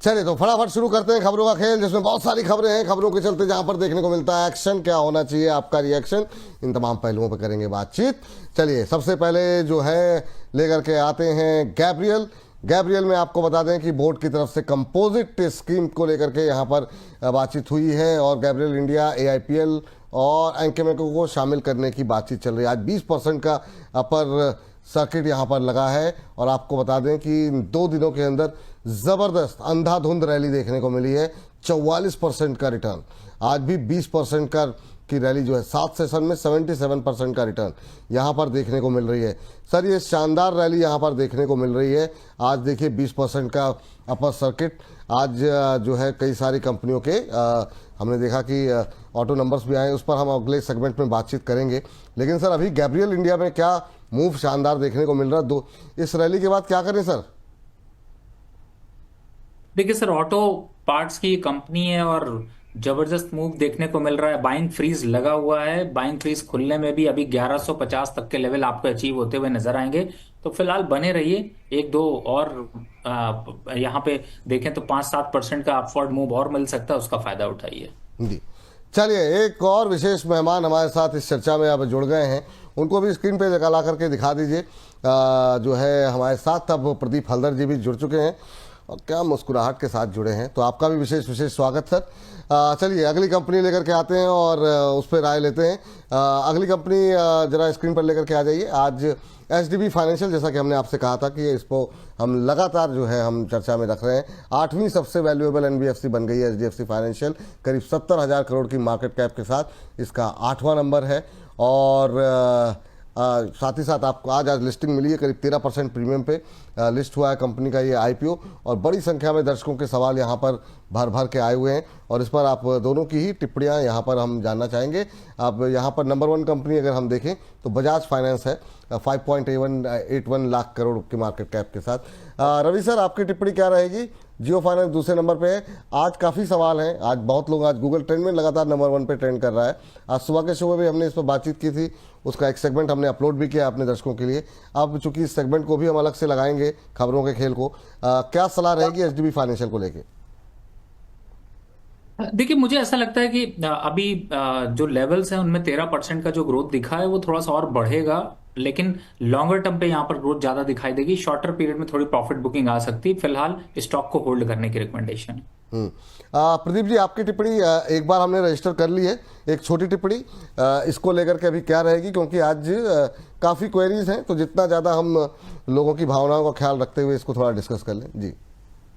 चलिए तो फटाफट शुरू करते हैं खबरों का खेल, जिसमें बहुत सारी खबरें हैं। खबरों के चलते जहां पर देखने को मिलता है एक्शन, क्या होना चाहिए, आपका रिएक्शन, इन तमाम पहलुओं पर करेंगे बातचीत। चलिए सबसे पहले जो है लेकर के आते हैं गैब्रियल में आपको बता दें कि बोर्ड की तरफ से कंपोजिट स्कीम को लेकर के यहाँ पर बातचीत हुई है और गैब्रियल इंडिया, AIPL और एंकेमेको को शामिल करने की बातचीत चल रही है। आज 20% का अपर सर्किट यहाँ पर लगा है और आपको बता दें कि इन 2 दिनों के अंदर ज़बरदस्त अंधाधुंध रैली देखने को मिली है। 44% का रिटर्न, आज भी 20% की रैली जो है 7 सेशन में 77% का रिटर्न यहाँ पर देखने को मिल रही है। सर ये शानदार रैली यहाँ पर देखने को मिल रही है। आज देखिए 20% का अपर सर्किट। आज जो है कई सारी कंपनियों के हमने देखा कि ऑटो नंबर्स भी आए, उस पर हम अगले सेगमेंट में बातचीत करेंगे। लेकिन सर अभी गैब्रियल इंडिया में क्या मूव शानदार देखने को मिल रहा है, इस रैली के बाद क्या करें सर? देखिए सर, ऑटो पार्ट्स की कंपनी है और जबरदस्त मूव देखने को मिल रहा है। बाइंग फ्रीज लगा हुआ है, बाइंग फ्रीज खुलने में भी अभी 1150 तक के लेवल आपको अचीव होते हुए नजर आएंगे। तो फिलहाल बने रहिए, 1-2 और यहाँ पे देखें तो 5-7% का अपवर्ड मूव और मिल सकता है, उसका फायदा उठाइए जी। चलिए एक और विशेष मेहमान हमारे साथ इस चर्चा में अब जुड़ गए हैं, उनको भी स्क्रीन पे ला करके दिखा दीजिए। जो है हमारे साथ अब प्रदीप हल्दर जी भी जुड़ चुके हैं और क्या मुस्कुराहट के साथ जुड़े हैं, तो आपका भी विशेष स्वागत सर। चलिए अगली कंपनी लेकर के आते हैं और उस पर राय लेते हैं। अगली कंपनी जरा स्क्रीन पर लेकर के आ जाइए। आज SDB फाइनेंशियल, जैसा कि हमने आपसे कहा था कि इसको हम लगातार जो है हम चर्चा में रख रहे हैं, 8वीं सबसे वैल्यूएबल NBFC बन गई है HDFC फाइनेंशियल। करीब 70,000 करोड़ की मार्केट कैप के साथ इसका 8वां नंबर है और साथ ही साथ आपको आज लिस्टिंग मिली है, करीब 13% प्रीमियम पे लिस्ट हुआ है कंपनी का ये IPO और बड़ी संख्या में दर्शकों के सवाल यहाँ पर भर के आए हुए हैं और इस पर आप दोनों की ही टिप्पणियाँ यहाँ पर हम जानना चाहेंगे। अब यहाँ पर नंबर 1 कंपनी अगर हम देखें तो बजाज फाइनेंस है, 5.81 लाख करोड़ की मार्केट कैप के साथ। रवि सर आपकी टिप्पणी क्या रहेगी? जियो फाइनेंस दूसरे नंबर पे है। आज काफ़ी सवाल हैं, आज बहुत लोग, आज गूगल ट्रेंड में लगातार नंबर 1 पे ट्रेंड कर रहा है। आज सुबह के शो में भी हमने इस पर बातचीत की थी, उसका एक सेगमेंट हमने अपलोड भी किया अपने दर्शकों के लिए। अब चूंकि इस सेगमेंट को भी हम अलग से लगाएंगे खबरों के खेल को, क्या सलाह रहेगी SDB फाइनेंशियल को लेके? देखिए, मुझे ऐसा लगता है कि अभी जो लेवल्स हैं उनमें 13% का जो ग्रोथ दिखा है वो थोड़ा सा और बढ़ेगा, लेकिन लॉन्गर टर्म पे यहाँ पर ग्रोथ ज्यादा दिखाई देगी। शॉर्टर पीरियड में थोड़ी प्रॉफिट बुकिंग आ सकती है। फिलहाल स्टॉक को होल्ड करने की रिकमेंडेशन। प्रदीप जी आपकी टिप्पणी एक बार हमने रजिस्टर कर ली है, एक छोटी टिप्पणी इसको लेकर के अभी क्या रहेगी, क्योंकि आज काफ़ी क्वेरीज हैं, तो जितना ज़्यादा हम लोगों की भावनाओं का ख्याल रखते हुए इसको थोड़ा डिस्कस कर लें जी।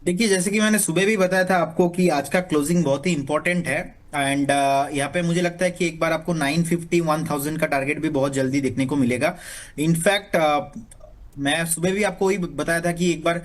देखिए, जैसे कि मैंने सुबह भी बताया था आपको कि आज का क्लोजिंग बहुत ही इंपॉर्टेंट है एंड यहाँ पे मुझे लगता है कि एक बार आपको 950-1000 का टारगेट भी बहुत जल्दी देखने को मिलेगा। इनफैक्ट मैं सुबह भी आपको वही बताया था कि एक बार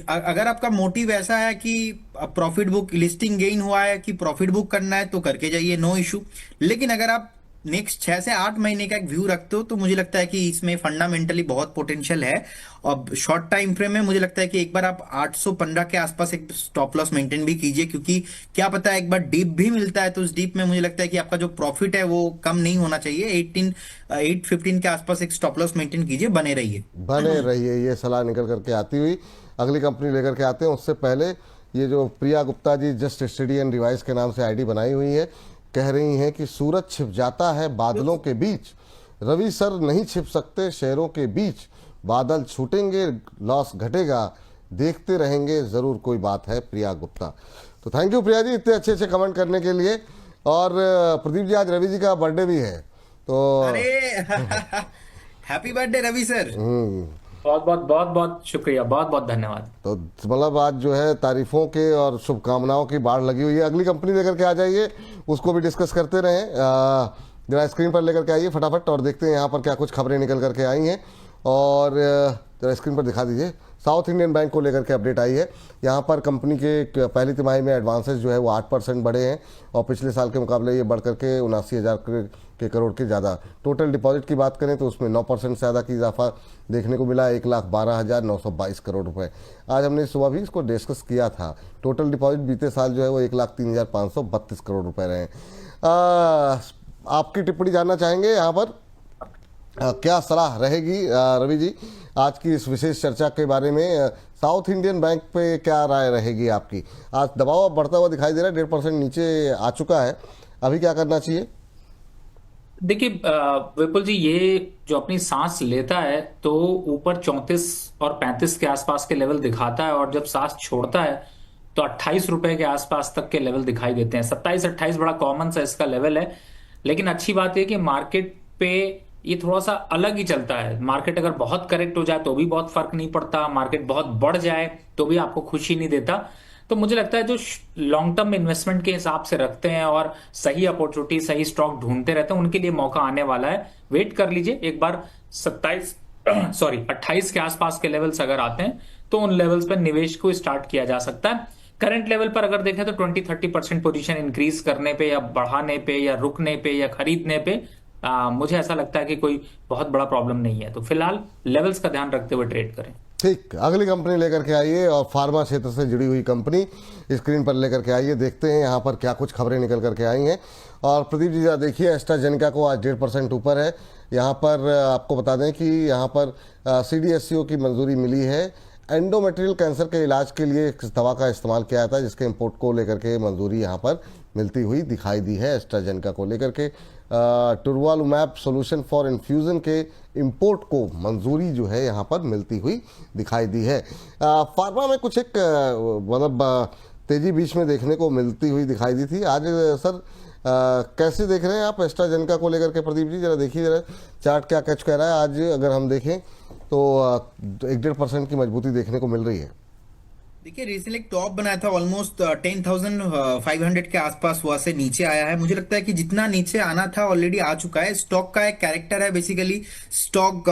अगर आपका मोटिव ऐसा है कि प्रॉफिट बुक लिस्टिंग गेन हुआ है कि प्रॉफिट बुक करना है तो करके जाइए, नो इशू। लेकिन अगर आप नेक्स्ट 6 से 8 महीने का एक व्यू रखते हो तो मुझे लगता है कि इसमें फंडामेंटली बहुत पोटेंशियल है। और शॉर्ट टाइम फ्रेम में मुझे लगता है कि एक बार आप 815 के आसपास एक स्टॉप लॉस मेंटेन भी कीजिए, क्योंकि क्या पता है एक बार डीप भी मिलता है तो उस डीप में मुझे लगता है कि आपका जो प्रॉफिट है वो कम नहीं होना चाहिए। 815 के आसपास एक स्टॉप लॉस मेंटेन कीजिए, बने रहिए। ये सलाह निकल करके आती हुई अगली कंपनी लेकर के आते हैं। उससे पहले ये जो प्रिया Gupta ji just study and revise के नाम से ID बनाई हुई है, कह रही हैं कि सूरज छिप जाता है बादलों के बीच, रवि सर नहीं छिप सकते शेरों के बीच, बादल छूटेंगे लॉस घटेगा, देखते रहेंगे जरूर कोई बात है। प्रिया गुप्ता, तो थैंक यू प्रिया जी इतने अच्छे कमेंट करने के लिए। और प्रदीप जी आज रवि जी का बर्थडे भी है, तो अरे हैप्पी बर्थडे रवि सर। बहुत शुक्रिया, बहुत धन्यवाद। तो मतलब आज जो है तारीफों के और शुभकामनाओं की बाढ़ लगी हुई है। अगली कंपनी लेकर के आ जाइए, उसको भी डिस्कस करते रहें। जरा स्क्रीन पर लेकर के आइए फटाफट और देखते हैं यहाँ पर क्या कुछ खबरें निकल करके आई हैं और जरा स्क्रीन पर दिखा दीजिए। साउथ इंडियन बैंक को लेकर के अपडेट आई है। यहाँ पर कंपनी के पहली तिमाही में एडवांसेस जो है वो 8% बढ़े हैं और पिछले साल के मुकाबले ये बढ़ करके 79,000 करोड़ के ज़्यादा। टोटल डिपॉजिट की बात करें तो उसमें 9% से ज़्यादा की इजाफा देखने को मिला, 1,12,922 करोड़ रुपए। आज हमने सुबह भी इसको डिस्कस किया था। टोटल डिपॉजिट बीते साल जो है वो 1,03,532 करोड़ रुपए रहे। आपकी टिप्पणी जानना चाहेंगे यहाँ पर, क्या सलाह रहेगी रवि जी आज की इस विशेष चर्चा के बारे में? साउथ इंडियन बैंक पे क्या राय रहेगी आपकी? आज दबाव अब बढ़ता हुआ दिखाई दे रहा है, 1.5% नीचे आ चुका है, अभी क्या करना चाहिए? देखिए विपुल जी, ये जो अपनी सांस लेता है तो ऊपर 34 और 35 के आसपास के लेवल दिखाता है, और जब सांस छोड़ता है तो 28 रुपए के आसपास तक के लेवल दिखाई देते हैं। 27-28 बड़ा कॉमन सा इसका लेवल है। लेकिन अच्छी बात है कि मार्केट पे ये थोड़ा सा अलग ही चलता है। मार्केट अगर बहुत करेक्ट हो जाए तो भी बहुत फर्क नहीं पड़ता, मार्केट बहुत बढ़ जाए तो भी आपको खुशी नहीं देता। तो मुझे लगता है जो लॉन्ग टर्म इन्वेस्टमेंट के हिसाब से रखते हैं और सही अपॉर्चुनिटी, सही स्टॉक ढूंढते रहते हैं, उनके लिए मौका आने वाला है। वेट कर लीजिए, एक बार 28 के आसपास के लेवल्स अगर आते हैं तो उन लेवल्स पर निवेश को स्टार्ट किया जा सकता है। करंट लेवल पर अगर देखें तो 20-30% पोजीशन इंक्रीज करने पे या बढ़ाने पे या रुकने पे या खरीदने पे मुझे ऐसा लगता है कि कोई बहुत बड़ा प्रॉब्लम नहीं है। तो फिलहाल लेवल्स का ध्यान रखते हुए ट्रेड करें। ठीक, अगली कंपनी लेकर के आइए, और फार्मा क्षेत्र से जुड़ी हुई कंपनी स्क्रीन पर लेकर के आइए। देखते हैं यहाँ पर क्या कुछ खबरें निकल करके आई हैं। और प्रदीप जी जरा देखिए, एस्ट्राजेनेका को आज 1.5% ऊपर है। यहाँ पर आपको बता दें कि यहाँ पर CDSCO की मंजूरी मिली है। एंडोमेट्रियल कैंसर के इलाज के लिए इस दवा का इस्तेमाल किया जाता है, जिसके इम्पोर्ट को लेकर के मंजूरी यहाँ पर मिलती हुई दिखाई दी है। एस्ट्राजेनेका को लेकर के टुर्वालुमैब सोल्यूशन फॉर इन्फ्यूज़न के इंपोर्ट को मंजूरी जो है यहाँ पर मिलती हुई दिखाई दी है। फार्मा में कुछ एक मतलब तेजी बीच में देखने को मिलती हुई दिखाई दी थी आज। सर कैसे देख रहे हैं आप एस्ट्राजेनेका को लेकर के? प्रदीप जी जरा देखिए, जरा चार्ट क्या कैच कह रहा है। आज अगर हम देखें तो 1-1.5% की मजबूती देखने को मिल रही है। देखिए रिसेंटली एक टॉप बनाया था, ऑलमोस्ट 10,500 के आसपास हुआ से नीचे आया है। मुझे लगता है कि जितना नीचे आना था ऑलरेडी आ चुका है। स्टॉक का एक कैरेक्टर है, बेसिकली स्टॉक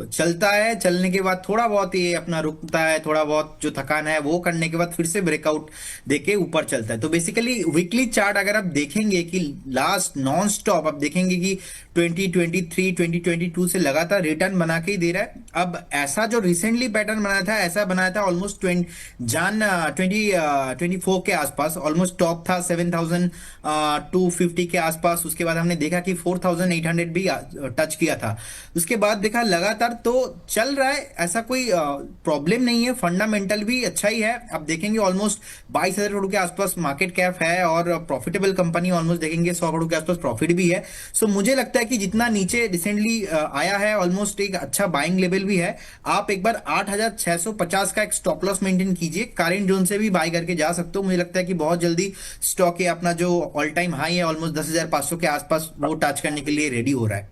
चलता है, चलने के बाद थोड़ा बहुत ये अपना रुकता है, थोड़ा बहुत जो थकान है वो करने के बाद फिर से ब्रेकआउट देके ऊपर चलता है। तो बेसिकली वीकली चार्ट अगर आप देखेंगे कि लास्ट नॉन स्टॉप आप देखेंगे कि 2023 2022 से लगातार रिटर्न बना के ही दे रहा है। अब ऐसा जो रिसेंटली पैटर्न बनाया था, ऐसा बनाया था ऑलमोस्ट 2024 के आसपास। ऑलमोस्ट टॉप था 7,250 के आसपास। उसके बाद हमने देखा कि 4,800 भी टच किया था। उसके बाद देखा लगातार तो चल रहा है, ऐसा कोई प्रॉब्लम नहीं है, फंडामेंटल भी अच्छा ही है। अब देखेंगे ऑलमोस्ट 22,000 करोड़ के आसपास मार्केट कैप है और प्रॉफिटेबल कंपनी, ऑलमोस्ट देखेंगे 100 करोड़ के आसपास प्रॉफिट भी है। सो मुझे लगता है कि जितना नीचे रिसेंटली आया है ऑलमोस्ट एक अच्छा बाइंग लेवल भी है। आप एक बार 8,650 का एक स्टॉप लॉस मेंटेन कीजिए, करेंट जोन से भी बाय करके जा सकते हो। मुझे लगता है कि बहुत जल्दी स्टॉक ये अपना जो ऑल टाइम हाई है ऑलमोस्ट 10,500 के आसपास वो टच करने के लिए रेडी हो रहा है।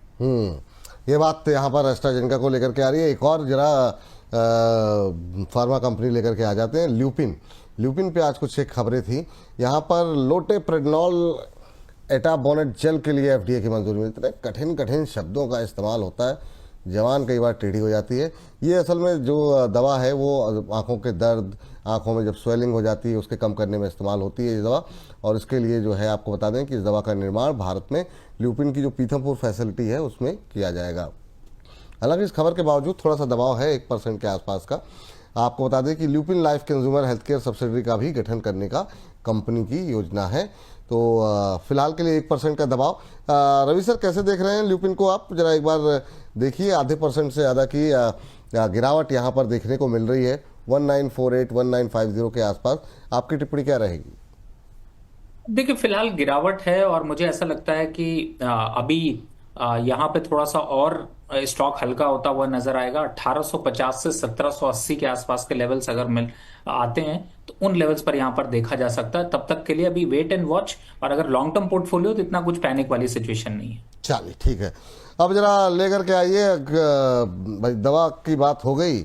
ये बात यहाँ पर एस्ट्राजेनेका को लेकर के आ रही है। एक और जरा फार्मा कंपनी लेकर के आ जाते हैं, ल्यूपिन पे आज कुछ एक खबरें थी। यहाँ पर लोटेप्रेडनॉल एटाबोनेट जेल के लिए FDA की मंजूरी मिलती है। कठिन कठिन शब्दों का इस्तेमाल होता है, जवान कई बार टेढ़ी हो जाती है। ये असल में जो दवा है वो आंखों के दर्द, आंखों में जब स्वेलिंग हो जाती है उसके कम करने में इस्तेमाल होती है ये दवा। और इसके लिए जो है आपको बता दें कि इस दवा का निर्माण भारत में ल्यूपिन की जो पीथमपुर फैसिलिटी है उसमें किया जाएगा। हालांकि इस खबर के बावजूद थोड़ा सा दबाव है 1% के आसपास का। आपको बता दें कि lupin life consumer health care subsidiary का भी गठन करने का कंपनी की योजना है। तो फिलहाल के लिए 1% का दबाव। रवि सर कैसे देख रहे हैं ल्यूपिन को आप? जरा एक बार देखिए, आधे % से ज़्यादा की गिरावट यहाँ पर देखने को मिल रही है 1948 1950 के आसपास। आपकी टिप्पणी क्या रहेगी? देखिए फिलहाल गिरावट है और मुझे ऐसा लगता है कि अभी यहाँ पे थोड़ा सा और स्टॉक हल्का होता हुआ नजर आएगा। 1850 से 1780 के आसपास के लेवल्स अगर मिल आते हैं तो उन लेवल्स पर यहाँ पर देखा जा सकता है। तब तक के लिए अभी वेट एंड वॉच, और अगर लॉन्ग टर्म पोर्टफोलियो तो इतना कुछ पैनिक वाली सिचुएशन नहीं है। चलिए ठीक है, अब जरा लेकर के आइए, भाई दवा की बात हो गई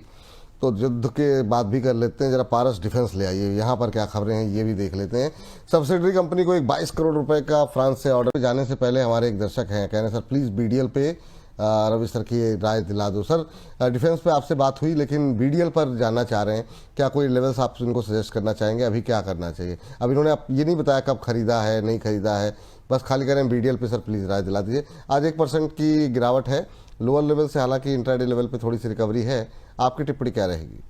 तो युद्ध के बाद भी कर लेते हैं। जरा पारस डिफेंस ले आइए, यहाँ पर क्या खबरें हैं ये भी देख लेते हैं। सब्सिडरी कंपनी को एक 22 करोड़ रुपए का फ्रांस से ऑर्डर। जाने से पहले हमारे एक दर्शक हैं, कह रहे हैं सर प्लीज़ BDL पे रवि सर की राय दिला दो। सर डिफेंस पे आपसे बात हुई लेकिन BDL पर जानना चाह रहे हैं, क्या कोई लेवल्स आप इनको सजेस्ट करना चाहेंगे? अभी क्या करना चाहिए? अब इन्होंने आप ये नहीं बताया कब खरीदा है नहीं खरीदा है, बस खाली कह रहे हैं BDL पे सर प्लीज़ राय दिला दीजिए। आज 1% की गिरावट है लोअर लेवल से, हालांकि इंट्राडे लेवल पे थोड़ी सी रिकवरी है। आपकी टिप्पणी क्या रहेगी?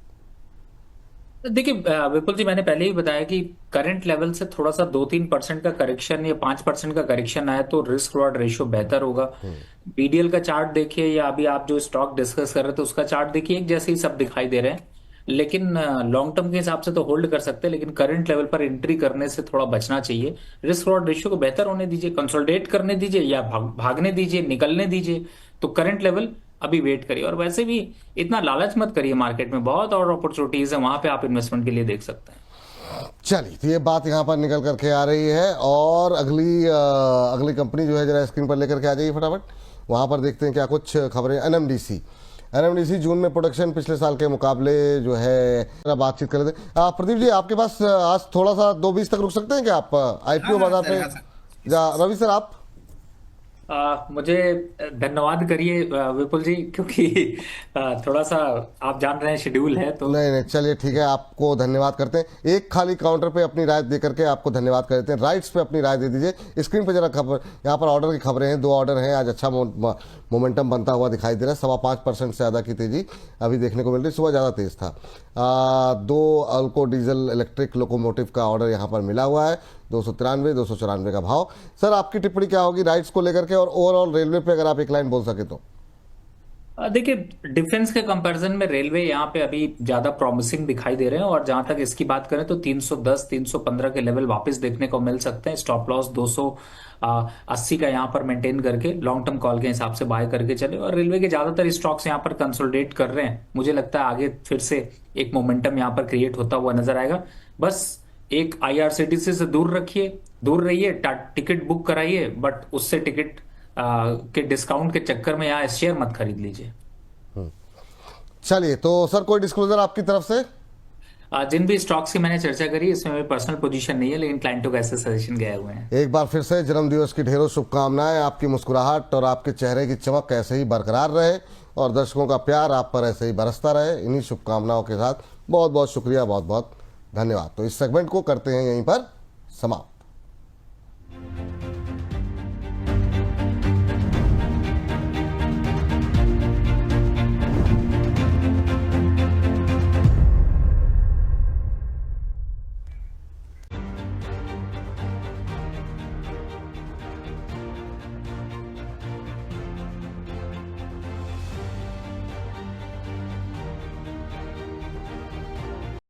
देखिए विपुल जी, मैंने पहले ही बताया कि करंट लेवल से थोड़ा सा 2-3% का करेक्शन या 5% का करेक्शन आया तो रिस्क रिवॉर्ड रेशियो बेहतर होगा। BDL का चार्ट देखिए या अभी आप जो स्टॉक डिस्कस कर रहे थे उसका चार्ट देखिए, एक जैसे ही सब दिखाई दे रहे हैं। लेकिन लॉन्ग टर्म के हिसाब से तो होल्ड कर सकते हैं, लेकिन करंट लेवल पर एंट्री करने से थोड़ा बचना चाहिए। रिस्क रॉड रेशियो को बेहतर होने दीजिए, कंसोलिडेट करने दीजिए या भागने दीजिए, निकलने दीजिए। तो करंट लेवल अभी वेट करिए, और वैसे भी इतना लालच मत करिए, मार्केट में बहुत और अपॉर्चुनिटीज है, वहां पे आप इन्वेस्टमेंट के लिए देख सकते हैं। चलिए, तो ये बात यहाँ पर निकल करके आ रही है। और अगली कंपनी जो है जरा स्क्रीन पर लेकर के आ जाइए फटाफट। वहाँ पर देखते हैं क्या कुछ खबरें। एनएमडीसी जून में प्रोडक्शन पिछले साल के मुकाबले जो है, जरा बातचीत कर लेते हैं। प्रदीप जी, आपके पास आज थोड़ा सा 2:20 तक रुक सकते हैं क्या आप आईपीओ हाँ बाजार सर, पे? हाँ सर। जा रवि सर, आप मुझे धन्यवाद करिए विपुल जी, क्योंकि थोड़ा सा आप जान रहे हैं शेड्यूल है तो। नहीं नहीं, चलिए ठीक है, आपको धन्यवाद करते हैं। एक खाली काउंटर पे अपनी राय दे करके आपको धन्यवाद कर देते हैं। राइट्स पे अपनी राय दे दीजिए। स्क्रीन पे जरा खबर, यहाँ पर ऑर्डर की खबरें हैं, 2 ऑर्डर हैं। आज अच्छा मोमेंटम बनता हुआ दिखाई दे रहा है। 5.25% से ज़्यादा की तेजी अभी देखने को मिल रही है। सुबह ज़्यादा तेज था। 2 अल्को डीजल इलेक्ट्रिक लोकोमोटिव का ऑर्डर यहाँ पर मिला हुआ है। 293, 294 का भाव। सर, आपकी टिप्पणी क्या होगी राइट्स को लेकर के, और ओवरऑल रेलवे पे अगर आप एक लाइन बोल सके तो? देखिए, डिफेंस के कंपैरिजन में रेलवे यहाँ पे अभी ज्यादा प्रॉमिसिंग दिखाई दे रहे हैं, और जहां तक इसकी बात करें तो 310 315 के लेवल वापस देखने को मिल सकते हैं। स्टॉप लॉस 280 का यहाँ पर मेंटेन करके लॉन्ग टर्म कॉल के हिसाब से बाय करके चले। और रेलवे के ज्यादातर स्टॉक्स यहाँ पर कंसोलिडेट कर रहे हैं। मुझे लगता है आगे फिर से एक मोमेंटम यहाँ पर क्रिएट होता हुआ नजर आएगा। बस एक आईआरसीटीसी से दूर रहिए, टिकट बुक कराइए, बट उससे टिकट के डिस्काउंट के चक्कर में यहाँ शेयर मत खरीद लीजिए। चलिए, तो सर कोई डिस्क्लोजर आपकी तरफ से? जिन भी स्टॉक्स की मैंने चर्चा करी, इसमें मेरी पर्सनल पोजीशन नहीं है, लेकिन क्लाइंटों को ऐसे सजेशन गए हुए हैं। एक बार फिर से जन्मदिवस की ढेरों शुभकामनाएं। आपकी मुस्कुराहट और आपके चेहरे की चमक ऐसे ही बरकरार रहे, और दर्शकों का प्यार आप पर ऐसे ही बरसता रहे। इन्हीं शुभकामनाओं के साथ बहुत बहुत शुक्रिया, बहुत बहुत धन्यवाद। तो इस सेगमेंट को करते हैं यहीं पर समाप्त।